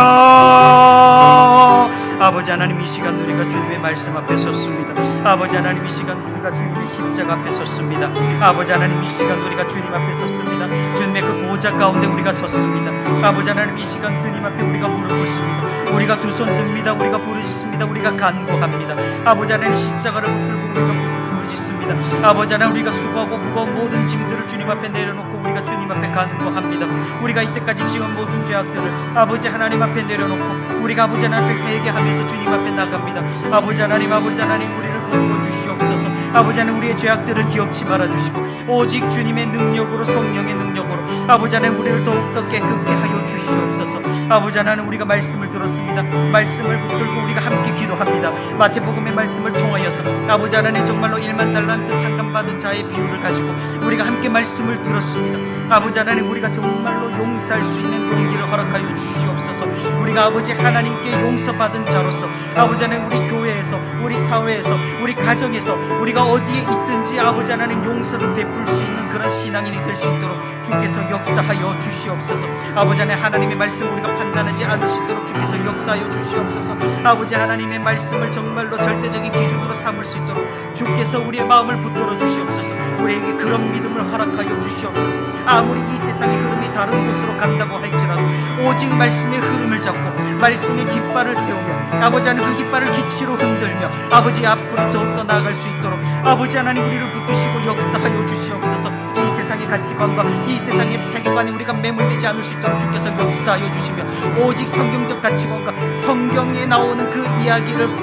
아버지 하나님, 이 시간 우리가 주님의 말씀 앞에 섰습니다. 아버지 하나님, 이 시간 우리가 주님의 십자가 앞에 섰습니다. 아버지 하나님, 이 시간 우리가 주님 앞에 섰습니다. 주님의 그 보좌 가운데 우리가 섰습니다. 아버지 하나님, 이 시간 주님 앞에 우리가 무릎 꿇습니다. 우리가 두 손 듭니다. 우리가 부르짖습니다. 우리가 간구합니다. 아버지 하나님, 십자가를 붙들고 우리가 부르짖습니다. 아버지 하나님, 우리가 수고하고 무거운 모든 짐들을 주님 앞에 내려놓고 우리가 주님 앞에 간구합니다. 우리가 이때까지 지은 모든 죄악들을 아버지 하나님 앞에 내려놓고 우리가 아버지 하나님 앞에 회개하면서 주님 앞에 나갑니다. 아버지 하나님, 우리를 거두어 주시옵소서. 아버지 하나님, 우리의 죄악들을 기억치 말아 주시고 오직 주님의 능력으로, 성령의 능력으로 아버지 하나님 우리를 더욱더 깨끗게 하여 주시옵소서. 아버지 하나님, 우리가 말씀을 들었습니다. 말씀을 붙들고 우리가 함께 기도합니다. 마태복음의 말씀을 통하여서 아버지 하나님 정말로 1만 달란트 탕감받은 자의 비유를 가지고 우리가 함께 말씀을 들었습니다. 아버지 하나님, 우리가 정말로 용서할 수 있는 용기를 허락하여 주시옵소서. 우리가 아버지 하나님께 용서받은 자로서 아버지 하나님 우리 교회에서, 우리 사회에서, 우리 가정에서 우리가 어디에 있든지 아버지 하나님 용서를 베풀 수 있는 그런 신앙인이 될 수 있도록 주께서 역사하여 주시옵소서. 아버지 하나님, 하나님의 말씀 우리가 판단하지 않을 수 있도록 주께서 역사하여 주시옵소서. 아버지 하나님의 말씀을 정말로 절대적인 기준으로 삼을 수 있도록 주께서 우리의 마음을 붙들어 주시옵소서. 우리에게 그런 믿음을 허락하여 주시옵소서. 아무리 이 세상의 흐름이 다른 곳으로 간다고 할지라도 오직 말씀의 흐름을 잡고 말씀의 깃발을 세우며 아버지 하나님 그 깃발을 기치로 흔들며 아버지 앞으로 더욱더 나아갈 수 있도록 아버지 하나님 우리를 붙드시고 역사하여 주시옵소서. 이 세상의 가치관과 이 세상의 세계관에 우리가 매몰되지 않을 수 있도록 주께서 역사하여 주시며 오직 성경적 가치관과 성경에 나오는 그 이야기를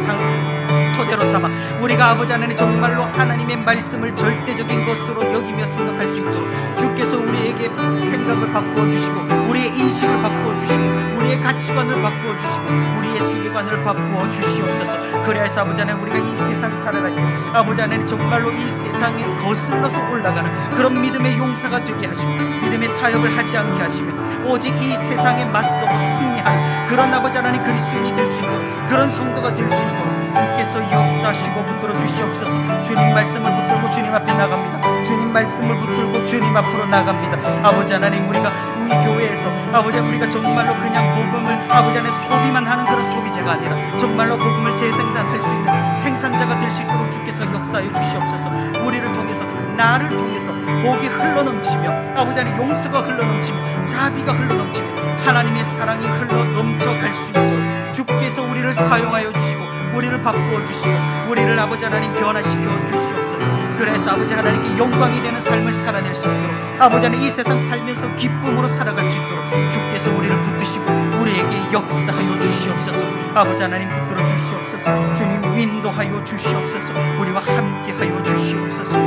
토대로 삼아 우리가 아버지 하나님 정말로 하나님의 말씀을 절대적인 것으로 여기며 생각할 수 있도록 주께서 우리에게 생각을 바꾸어 주시고 우리의 인식을 바꾸어 주시고 우리의 가치관을 바꾸어 주시고 우리의 세계관을 바꾸어 주시옵소서. 그래서 아버지 하나님 우리가 이 세상 살아갈 때 아버지 하나님 정말로 이 세상에 거슬러서 올라가는 그런 믿음의 용사가 되게 하시고 믿음의 타협을 하지 않게 하시며 오직 이 세상에 맞서고 승리하는 그런 아버지 하나님 그리스도인이 될 수 있도록 그런 성도가 될 수 있도록 주께서 역사하시고 붙들어 주시옵소서. 주님 말씀을 붙들고 주님 앞에 나갑니다. 주님 말씀을 붙들고 주님 앞으로 나갑니다. 아버지 하나님, 우리 교회에서 아버지 하나님 우리가 정말로 그냥 복음을 아버지 하나님 소비만 하는 그런 소비자가 아니라 정말로 복음을 재생산할 수 있는 생산자가 될 수 있도록 주께서 역사해 주시옵소서. 우리를 통해서, 나를 통해서 복이 흘러넘치며 아버지 하나님 용서가 흘러넘치며 자비가 흘러넘치며 하나님의 사랑이 흘러넘쳐갈 수 있도록 주께서 우리를 사용하여 주시고 우리를 바꾸어 주시고 우리를 아버지 하나님 변화시켜 주시옵소서. 그래서 아버지 하나님께 영광이 되는 삶을 살아낼 수 있도록 아버지 하나님 이 세상 살면서 기쁨으로 살아갈 수 있도록 주께서 우리를 붙드시고 우리에게 역사하여 주시옵소서. 아버지 하나님 붙들어 주시옵소서. 주님 인도하여 주시옵소서. 우리와 함께하여 주시옵소서.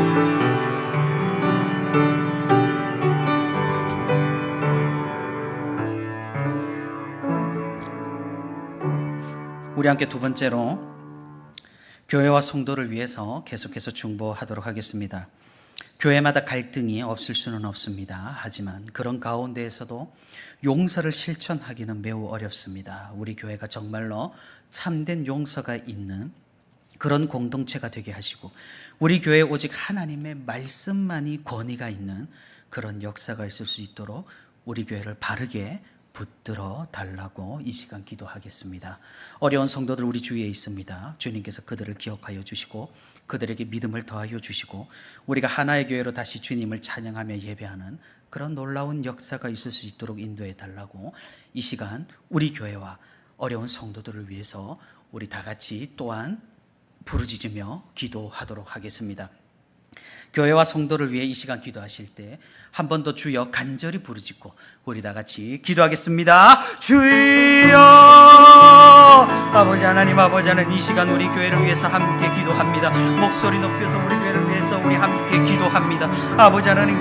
우리 함께 두 번째로 교회와 성도를 위해서 계속해서 중보하도록 하겠습니다. 교회마다 갈등이 없을 수는 없습니다. 하지만 그런 가운데에서도 용서를 실천하기는 매우 어렵습니다. 우리 교회가 정말로 참된 용서가 있는 그런 공동체가 되게 하시고 우리 교회에 오직 하나님의 말씀만이 권위가 있는 그런 역사가 있을 수 있도록 우리 교회를 바르게 붙들어 달라고 이 시간 기도하겠습니다. 어려운 성도들 우리 주위에 있습니다. 주님께서 그들을 기억하여 주시고 그들에게 믿음을 더하여 주시고 우리가 하나의 교회로 다시 주님을 찬양하며 예배하는 그런 놀라운 역사가 있을 수 있도록 인도해 달라고 이 시간 우리 교회와 어려운 성도들을 위해서 우리 다 같이 또한 부르짖으며 기도하도록 하겠습니다. 교회와 성도를 위해 이 시간 기도하실 때 한 번 더 주여 간절히 부르짖고 우리 다 같이 기도하겠습니다. 주여! 아버지 하나님, 아버지 하나님, 이 시간 우리 교회를 위해서 함께 기도합니다. 목소리 높여서 우리 교회를 위해서 우리 함께 기도합니다. 아버지 하나님,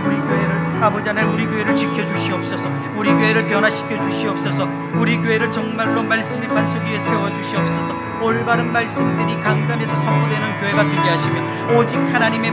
아버지 하나님, 우리 교회를 지켜주시옵소서. 우리 교회를 변화시켜 주시옵소서. 우리 교회를 정말로 말씀의 반석 위에 세워주시옵소서. 올바른 말씀들이 강단에서 선포되는 교회가 되게 하시며 오직 하나님의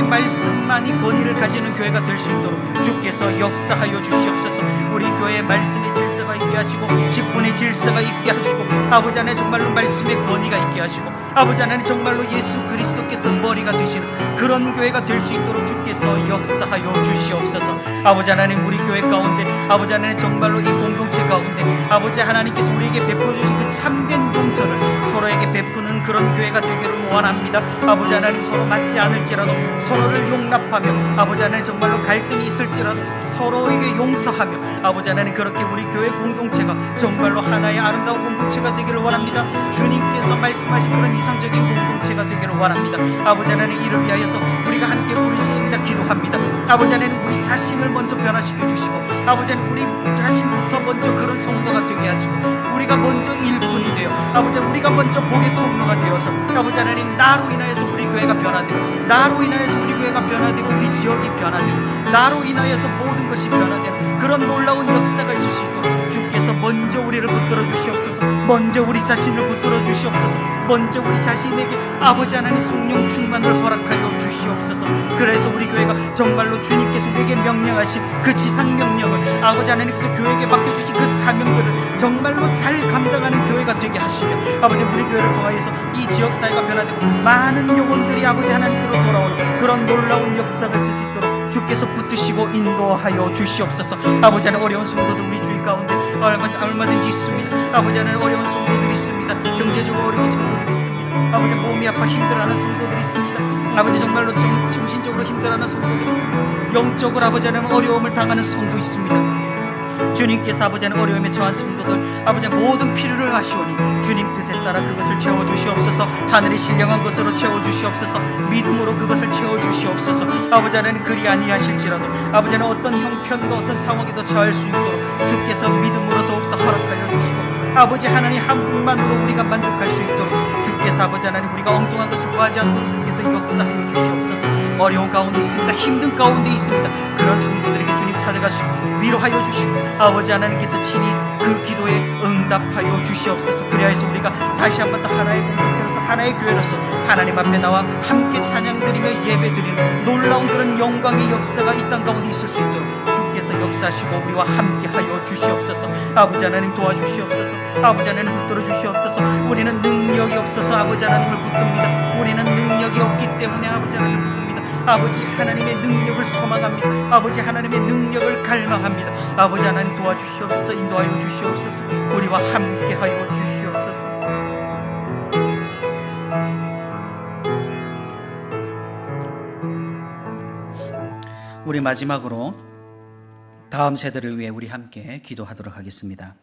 말씀만이 권위를 가지는 교회가 될 수 있도록 주께서 역사하여 주시옵소서. 우리 교회에 말씀의 질서가 있게 하시고 직분의 질서가 있게 하시고 아버지 하나님 정말로 말씀의 권위가 있게 하시고 아버지 하나님 정말로 예수 그리스도께서 머리가 되시는 그런 교회가 될 수 있도록 주께서 역사하여 주시옵소서. 아버지 하나님 우리 교회 가운데 아버지 하나님 정말로 이 공동체 가운데 아버지 하나님께서 우리에게 베풀어 주신 그 참된 용서를 서로에게 베푸는 그런 교회가 되기를 원합니다. 아버지 하나님 서로 맞지 않을지라도 서로를 용납하며 아버지 하나님 정말로 갈등이 있을지라도 서로에게 용서하며 아버지 하나님 그렇게 우리 교회 공동체가 정말로 하나의 아름다운 공동체가 되기를 원합니다. 주님께서 말씀하신 그런 이상적인 공동체가 되기를 원합니다. 아버지 하나님 이를 위하여서 우리가 함께 부르짖습니다. 기도합니다. 아버지 하나님 우리 자신을 먼저 변화시켜 주시고 아버지 하나님 우리 자신부터 먼저 그런 성도가 되게 하시고 우리가 먼저 일꾼이 되어 아버지 우리가 먼저 복의 통로가 되어서 아버지 하나님 나로 인하여서 우리 교회가 변화되고 나로 인하여서 우리 교회가 변화되고 우리 지역이 변화되고 나로 인하여서 모든 것이 변화되는 그런 놀라운 역사가 있을 수 있도록 주께서 먼저 우리를 붙들어 주시옵소서. 먼저 우리 자신을 붙들어 주시옵소서. 먼저 우리 자신에게 아버지 하나님 성령 충만을 허락하여 주시옵소서. 그래서 우리 교회가 정말로 주님께서 우리에게 명령하신 그 지상 명령을 아버지 하나님께서 교회에게 맡겨주신 그 사명들을 정말로 잘 감당하는 교회가 되게 하시며 아버지 우리 교회를 통하여서 이 지역사회가 변화되고 많은 영혼들이 아버지 하나님께로 돌아오는 그런 놀라운 역사가 있을 수 있도록 주께서 붙드시고 인도하여 주시옵소서. 아버지 하나님 어려운 성도들 우리 주위 가운데 얼마든지 있습니다. 아버지 하나님 어려운 성도들이 있습니다. 경제적으로 어려운 성도들이 있습니다. 아버지 몸이 아파 힘들어하는 성도들이 있습니다. 아버지 정말로 정신적으로 힘들어하는 성도들이 있습니다. 영적으로 아버지 하나님 어려움을 당하는 성도 있습니다. 주님께서 아버지 하나님 어려움에 처한 성도들 아버지 모든 필요를 하시오니 주님 뜻에 따라 그것을 채워주시옵소서. 하늘이 신령한 것으로 채워주시옵소서. 믿음으로 그것을 채워주시옵소서. 아버지 하나님 그리 아니하실지라도 아버지 하나님 어떤 형편과 어떤 상황에도 처할 수 있도록 주께서 믿음으로 더욱더 허락하여 주시고 아버지 하나님 한 분만으로 우리가 만족할 수 있도록 주께서 아버지 하나님 우리가 엉뚱한 것을 구하지 않도록 주께서 역사하여 주시옵소서. 어려운 가운데 있습니다. 힘든 가운데 있습니다. 그런 성도들에게 주님 찾아가시고 위로하여 주시고 아버지 하나님께서 친히 그 기도에 응답하여 주시옵소서. 그리하여서 우리가 다시 한 번 더 하나의 공동체로서 하나의 교회로서 하나님 앞에 나와 함께 찬양드리며 예배드리는 놀라운 그런 영광의 역사가 이 땅 가운데 있을 수 있도록 주께서 역사하시고 우리와 함께하여 주시옵소서. 아버지 하나님 도와주시옵소서. 아버지 하나님 붙들어 주시옵소서. 우리는 능력이 없어서 아버지 하나님을 붙듭니다. 우리는 능력이 없기 때문에 아버지 하나님을 붙듭니다. 아버지 하나님의 능력을 소망합니다. 아버지 하나님의 능력을 갈망합니다. 아버지 하나님 도와주시옵소서. 인도하여 주시옵소서. 우리와 함께하여 주시옵소서. 우리 마지막으로 다음 세대를 위해 우리 함께 기도하도록 하겠습니다.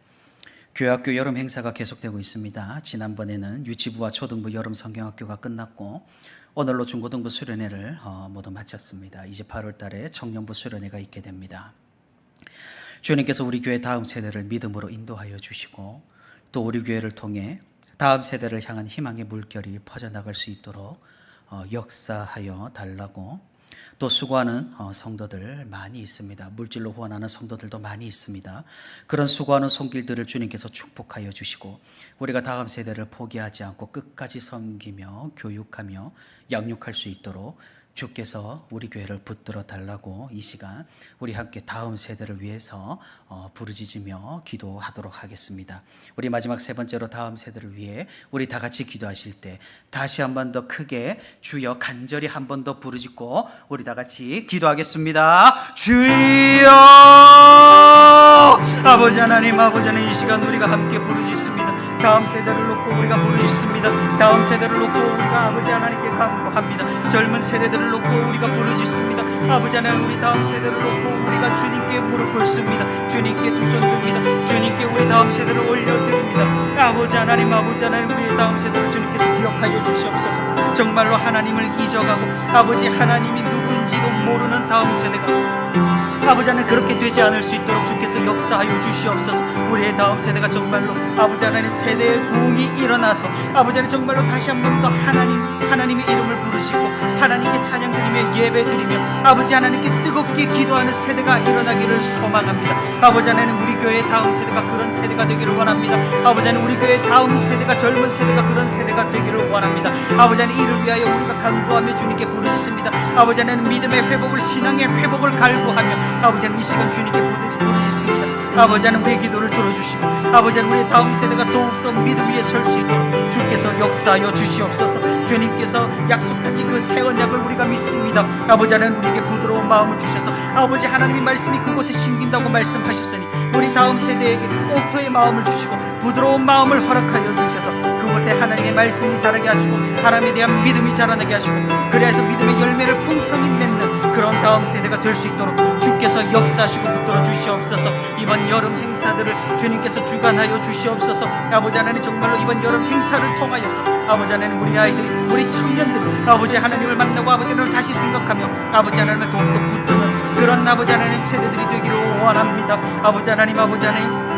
교회학교 여름 행사가 계속되고 있습니다. 지난번에는 유치부와 초등부 여름 성경학교가 끝났고 오늘로 중고등부 수련회를 모두 마쳤습니다. 이제 8월 달에 청년부 수련회가 있게 됩니다. 주님께서 우리 교회 다음 세대를 믿음으로 인도하여 주시고 또 우리 교회를 통해 다음 세대를 향한 희망의 물결이 퍼져나갈 수 있도록 역사하여 달라고 또 수고하는 성도들 많이 있습니다. 물질로 후원하는 성도들도 많이 있습니다. 그런 수고하는 손길들을 주님께서 축복하여 주시고 우리가 다음 세대를 포기하지 않고 끝까지 섬기며 교육하며 양육할 수 있도록 주께서 우리 교회를 붙들어 달라고 이 시간 우리 함께 다음 세대를 위해서 부르짖으며 기도하도록 하겠습니다. 우리 마지막 세 번째로 다음 세대를 위해 우리 다 같이 기도하실 때 다시 한 번 더 크게 주여 간절히 한 번 더 부르짖고 우리 다 같이 기도하겠습니다. 주여! 아버지 하나님, 아버지 하나님, 이 시간 우리가 함께 부르짖습니다. 다음 세대를 놓고 우리가 부르짖습니다. 다음 세대를 놓고 우리가 아버지 하나님께 간구합니다. 젊은 세대들을 놓고 우리가 부르짖습니다. 아버지 하나님, 우리 다음 세대를 놓고 우리가 주님께 무릎 꿇습니다. 주님께 두 손 듭니다. 주님께 우리 다음 세대를 올려드립니다. 아버지 하나님, 아버지 하나님, 우리 다음 세대를 주님께서 기억하여 주시옵소서. 정말로 하나님을 잊어가고 아버지 하나님이 누구인지도 모르는 다음 세대가 아버지 하나님 그렇게 되지 않을 수 있도록 주께서 역사하여 주시옵소서. 우리의 다음 세대가 정말로 아버지 하나님 세대의 부흥이 일어나서 아버지 하나님 정말로 다시 한 번 더 하나님의 이름을 부르시고 하나님께 찬양드리며 예배드리며 아버지 하나님께 뜨겁게 기도하는 세대가 일어나기를 소망합니다. 아버지 하나님, 우리 교회의 다음 세대가 그런 세대가 되기를 원합니다. 아버지 하나님, 우리 교회의 다음 세대가 젊은 세대가 그런 세대가 되기를 원합니다. 아버지 하나님, 이를 위하여 우리가 간구하며 주님께 부르짖습니다. 아버지 하나님, 믿음의 회복을, 신앙의 회복을 갈구하며 아버지 하나님, 이 시간 주님께 부르짖습니다. 아버지 하나님, 우리의 기도를 들어주시고 아버지 하나님, 우리의 다음 세대가 더욱더 믿음 위에 설 수 있도록 주께서 역사하여 주시옵소서. 주님께서 약속하신 그 새 언약을 우리가 믿습니다. 아버지 하나님, 우리에게 부드러운 마음을 주셔서 아버지 하나님의 말씀이 그곳에 심긴다고 말씀하셨으니 우리 다음 세대에게 옥토의 마음을 주시고 부드러운 마음을 허락하여 주셔서 그곳에 하나님의 말씀이 자라게 하시고 하나님에 대한 믿음이 자라나게 하시고 그래서 믿음의 열매를 풍성히 맺는 그런 다음 세대가 될 수 있도록 주께서 역사하시고 붙들어 주시옵소서. 이번 여름 행사들을 주님께서 주관하여 주시옵소서. 아버지 하나님, 정말로 이번 여름 행사를 통하여서 아버지 하나님, 우리 아이들이, 우리 청년들이 아버지 하나님을 만나고 아버지 하나님을 다시 생각하며 아버지 하나님을 더욱더 붙드는 그런 아버지 하나님 세대들이 되기를 원합니다. 아버지 하나님, 아버지 하나님,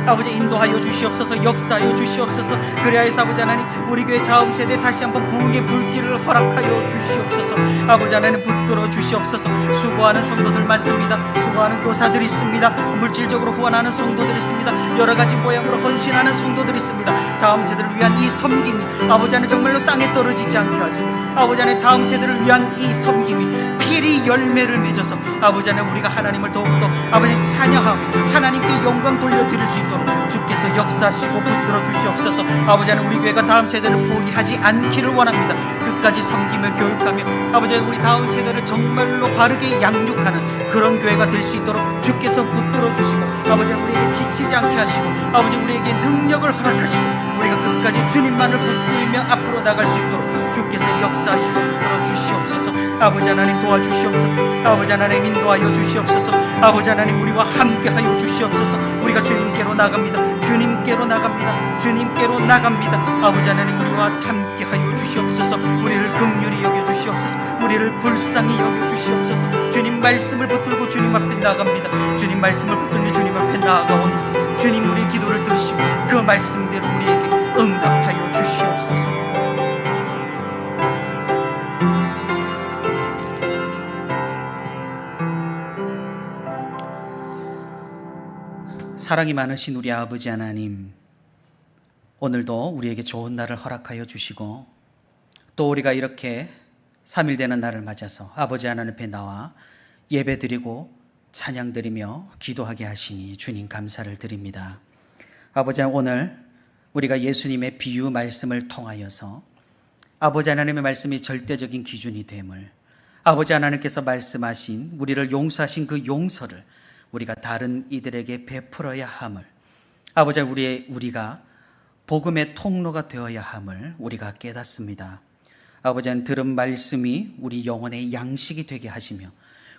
아버지 인도하여 주시옵소서. 역사하여 주시옵소서. 그리하여서 아버지 하나님, 우리 교회 다음 세대 다시 한번 부흥의 불길을 허락하여 주시옵소서. 아버지 하나님, 붙들어 주시옵소서. 수고하는 성도들 많습니다. 수고하는 교사들이 있습니다. 물질적으로 후원하는 성도들이 있습니다. 여러 가지 모양으로 헌신하는 성도들이 있습니다. 다음 세대를 위한 이 섬김이 아버지 하나님 정말로 땅에 떨어지지 않게 하시고 아버지 하나님, 다음 세대를 위한 이 섬김이 필히 열매를 맺어서 아버지 하나님, 우리가 하나님을 더욱더 아버지 찬양하고 하나님께 영광 돌려드릴 수 있도록 주께서 역사하시고 붙들어 주시옵소서. 아버지 하나님, 우리 교회가 다음 세대를 포기하지 않기를 원합니다. 끝까지 섬기며 교육하며 아버지 하나님, 우리 다음 세대를 정말로 바르게 양육하는 그런 교회가 될 수 있도록 주께서 붙들어 주시고 아버지 하나님, 우리에게 지치지 않게 하시고 아버지 우리에게 능력을 허락하시고 우리가 끝까지 주님만을 붙들며 앞으로 나갈 수 있도록 주께서 역사하시고 붙들어 주시옵소서. 아버지 하나님, 도와주시옵소서. 아버지 하나님, 인도하여 주시옵소서. 아버지 하나님, 우리와 함께하여 주시옵소서. 우리가 주님께로 나갑니다. 주님께로 나갑니다. 주님께로 나갑니다. 아버지 하나님, 우리와 함께하여 주시옵소서. 우리를 긍휼히 여겨 주시옵소서. 우리를 불쌍히 여겨 주시옵소서. 주님 말씀을 붙들고 주님 앞에 나갑니다. 주님 말씀을 붙들며 주님 앞에 나아가오니 주님, 우리의 기도를 들으시고 그 말씀대로 우리에게 응답하여 주시옵소서. 사랑이 많으신 우리 아버지 하나님, 오늘도 우리에게 좋은 날을 허락하여 주시고 또 우리가 이렇게 3일 되는 날을 맞아서 아버지 하나님 앞에 나와 예배드리고 찬양드리며 기도하게 하시니 주님 감사를 드립니다. 아버지 하나님, 오늘 우리가 예수님의 비유 말씀을 통하여서 아버지 하나님의 말씀이 절대적인 기준이 됨을, 아버지 하나님께서 말씀하신 우리를 용서하신 그 용서를 우리가 다른 이들에게 베풀어야 함을, 아버지 우리가 복음의 통로가 되어야 함을 우리가 깨닫습니다. 아버지 하나님, 들은 말씀이 우리 영혼의 양식이 되게 하시며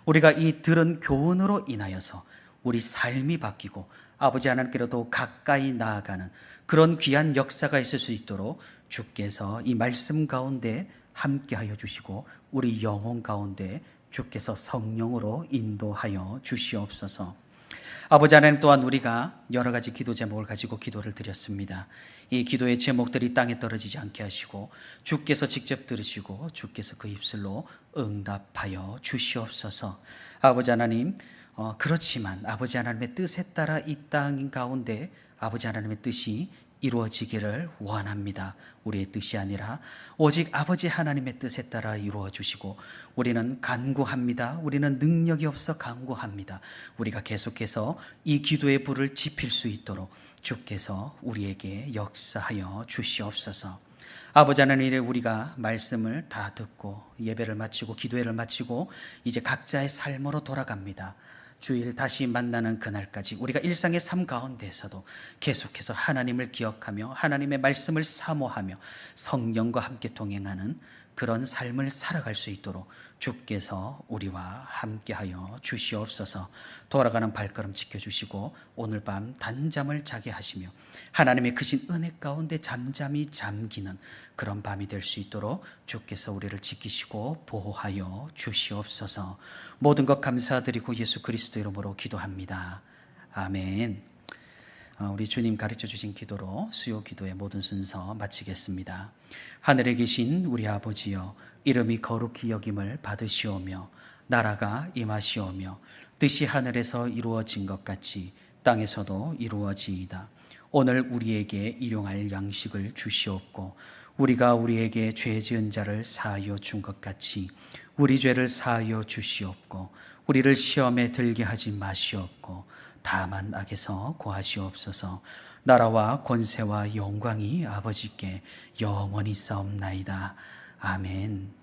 우리가 이 들은 교훈으로 인하여서 우리 삶이 바뀌고 아버지 하나님께로 더 가까이 나아가는 그런 귀한 역사가 있을 수 있도록 주께서 이 말씀 가운데 함께하여 주시고 우리 영혼 가운데 주께서 성령으로 인도하여 주시옵소서. 아버지 하나님, 또한 우리가 여러 가지 기도 제목을 가지고 기도를 드렸습니다. 이 기도의 제목들이 땅에 떨어지지 않게 하시고 주께서 직접 들으시고 주께서 그 입술로 응답하여 주시옵소서. 아버지 하나님, 그렇지만 아버지 하나님의 뜻에 따라 이 땅 가운데 아버지 하나님의 뜻이 이루어지기를 원합니다. 우리의 뜻이 아니라 오직 아버지 하나님의 뜻에 따라 이루어 주시고, 우리는 간구합니다. 우리는 능력이 없어 간구합니다. 우리가 계속해서 이 기도의 불을 지필 수 있도록 주께서 우리에게 역사하여 주시옵소서. 아버지 하나님, 우리가 말씀을 다 듣고 예배를 마치고 기도회를 마치고 이제 각자의 삶으로 돌아갑니다. 주일 다시 만나는 그날까지 우리가 일상의 삶 가운데서도 계속해서 하나님을 기억하며 하나님의 말씀을 사모하며 성령과 함께 동행하는 그런 삶을 살아갈 수 있도록 주께서 우리와 함께하여 주시옵소서. 돌아가는 발걸음 지켜주시고 오늘 밤 단잠을 자게 하시며 하나님의 크신 은혜 가운데 잠잠히 잠기는 그런 밤이 될 수 있도록 주께서 우리를 지키시고 보호하여 주시옵소서. 모든 것 감사드리고 예수 그리스도 이름으로 기도합니다. 아멘. 우리 주님 가르쳐 주신 기도로 수요 기도의 모든 순서 마치겠습니다. 하늘에 계신 우리 아버지여, 이름이 거룩히 여김을 받으시오며 나라가 임하시오며 뜻이 하늘에서 이루어진 것 같이 땅에서도 이루어지이다. 오늘 우리에게 일용할 양식을 주시옵고 우리가 우리에게 죄 지은 자를 사하여 준 것 같이 우리 죄를 사하여 주시옵고 우리를 시험에 들게 하지 마시옵고 다만 악에서 구하시옵소서. 나라와 권세와 영광이 아버지께 영원히 싸움나이다. 아멘.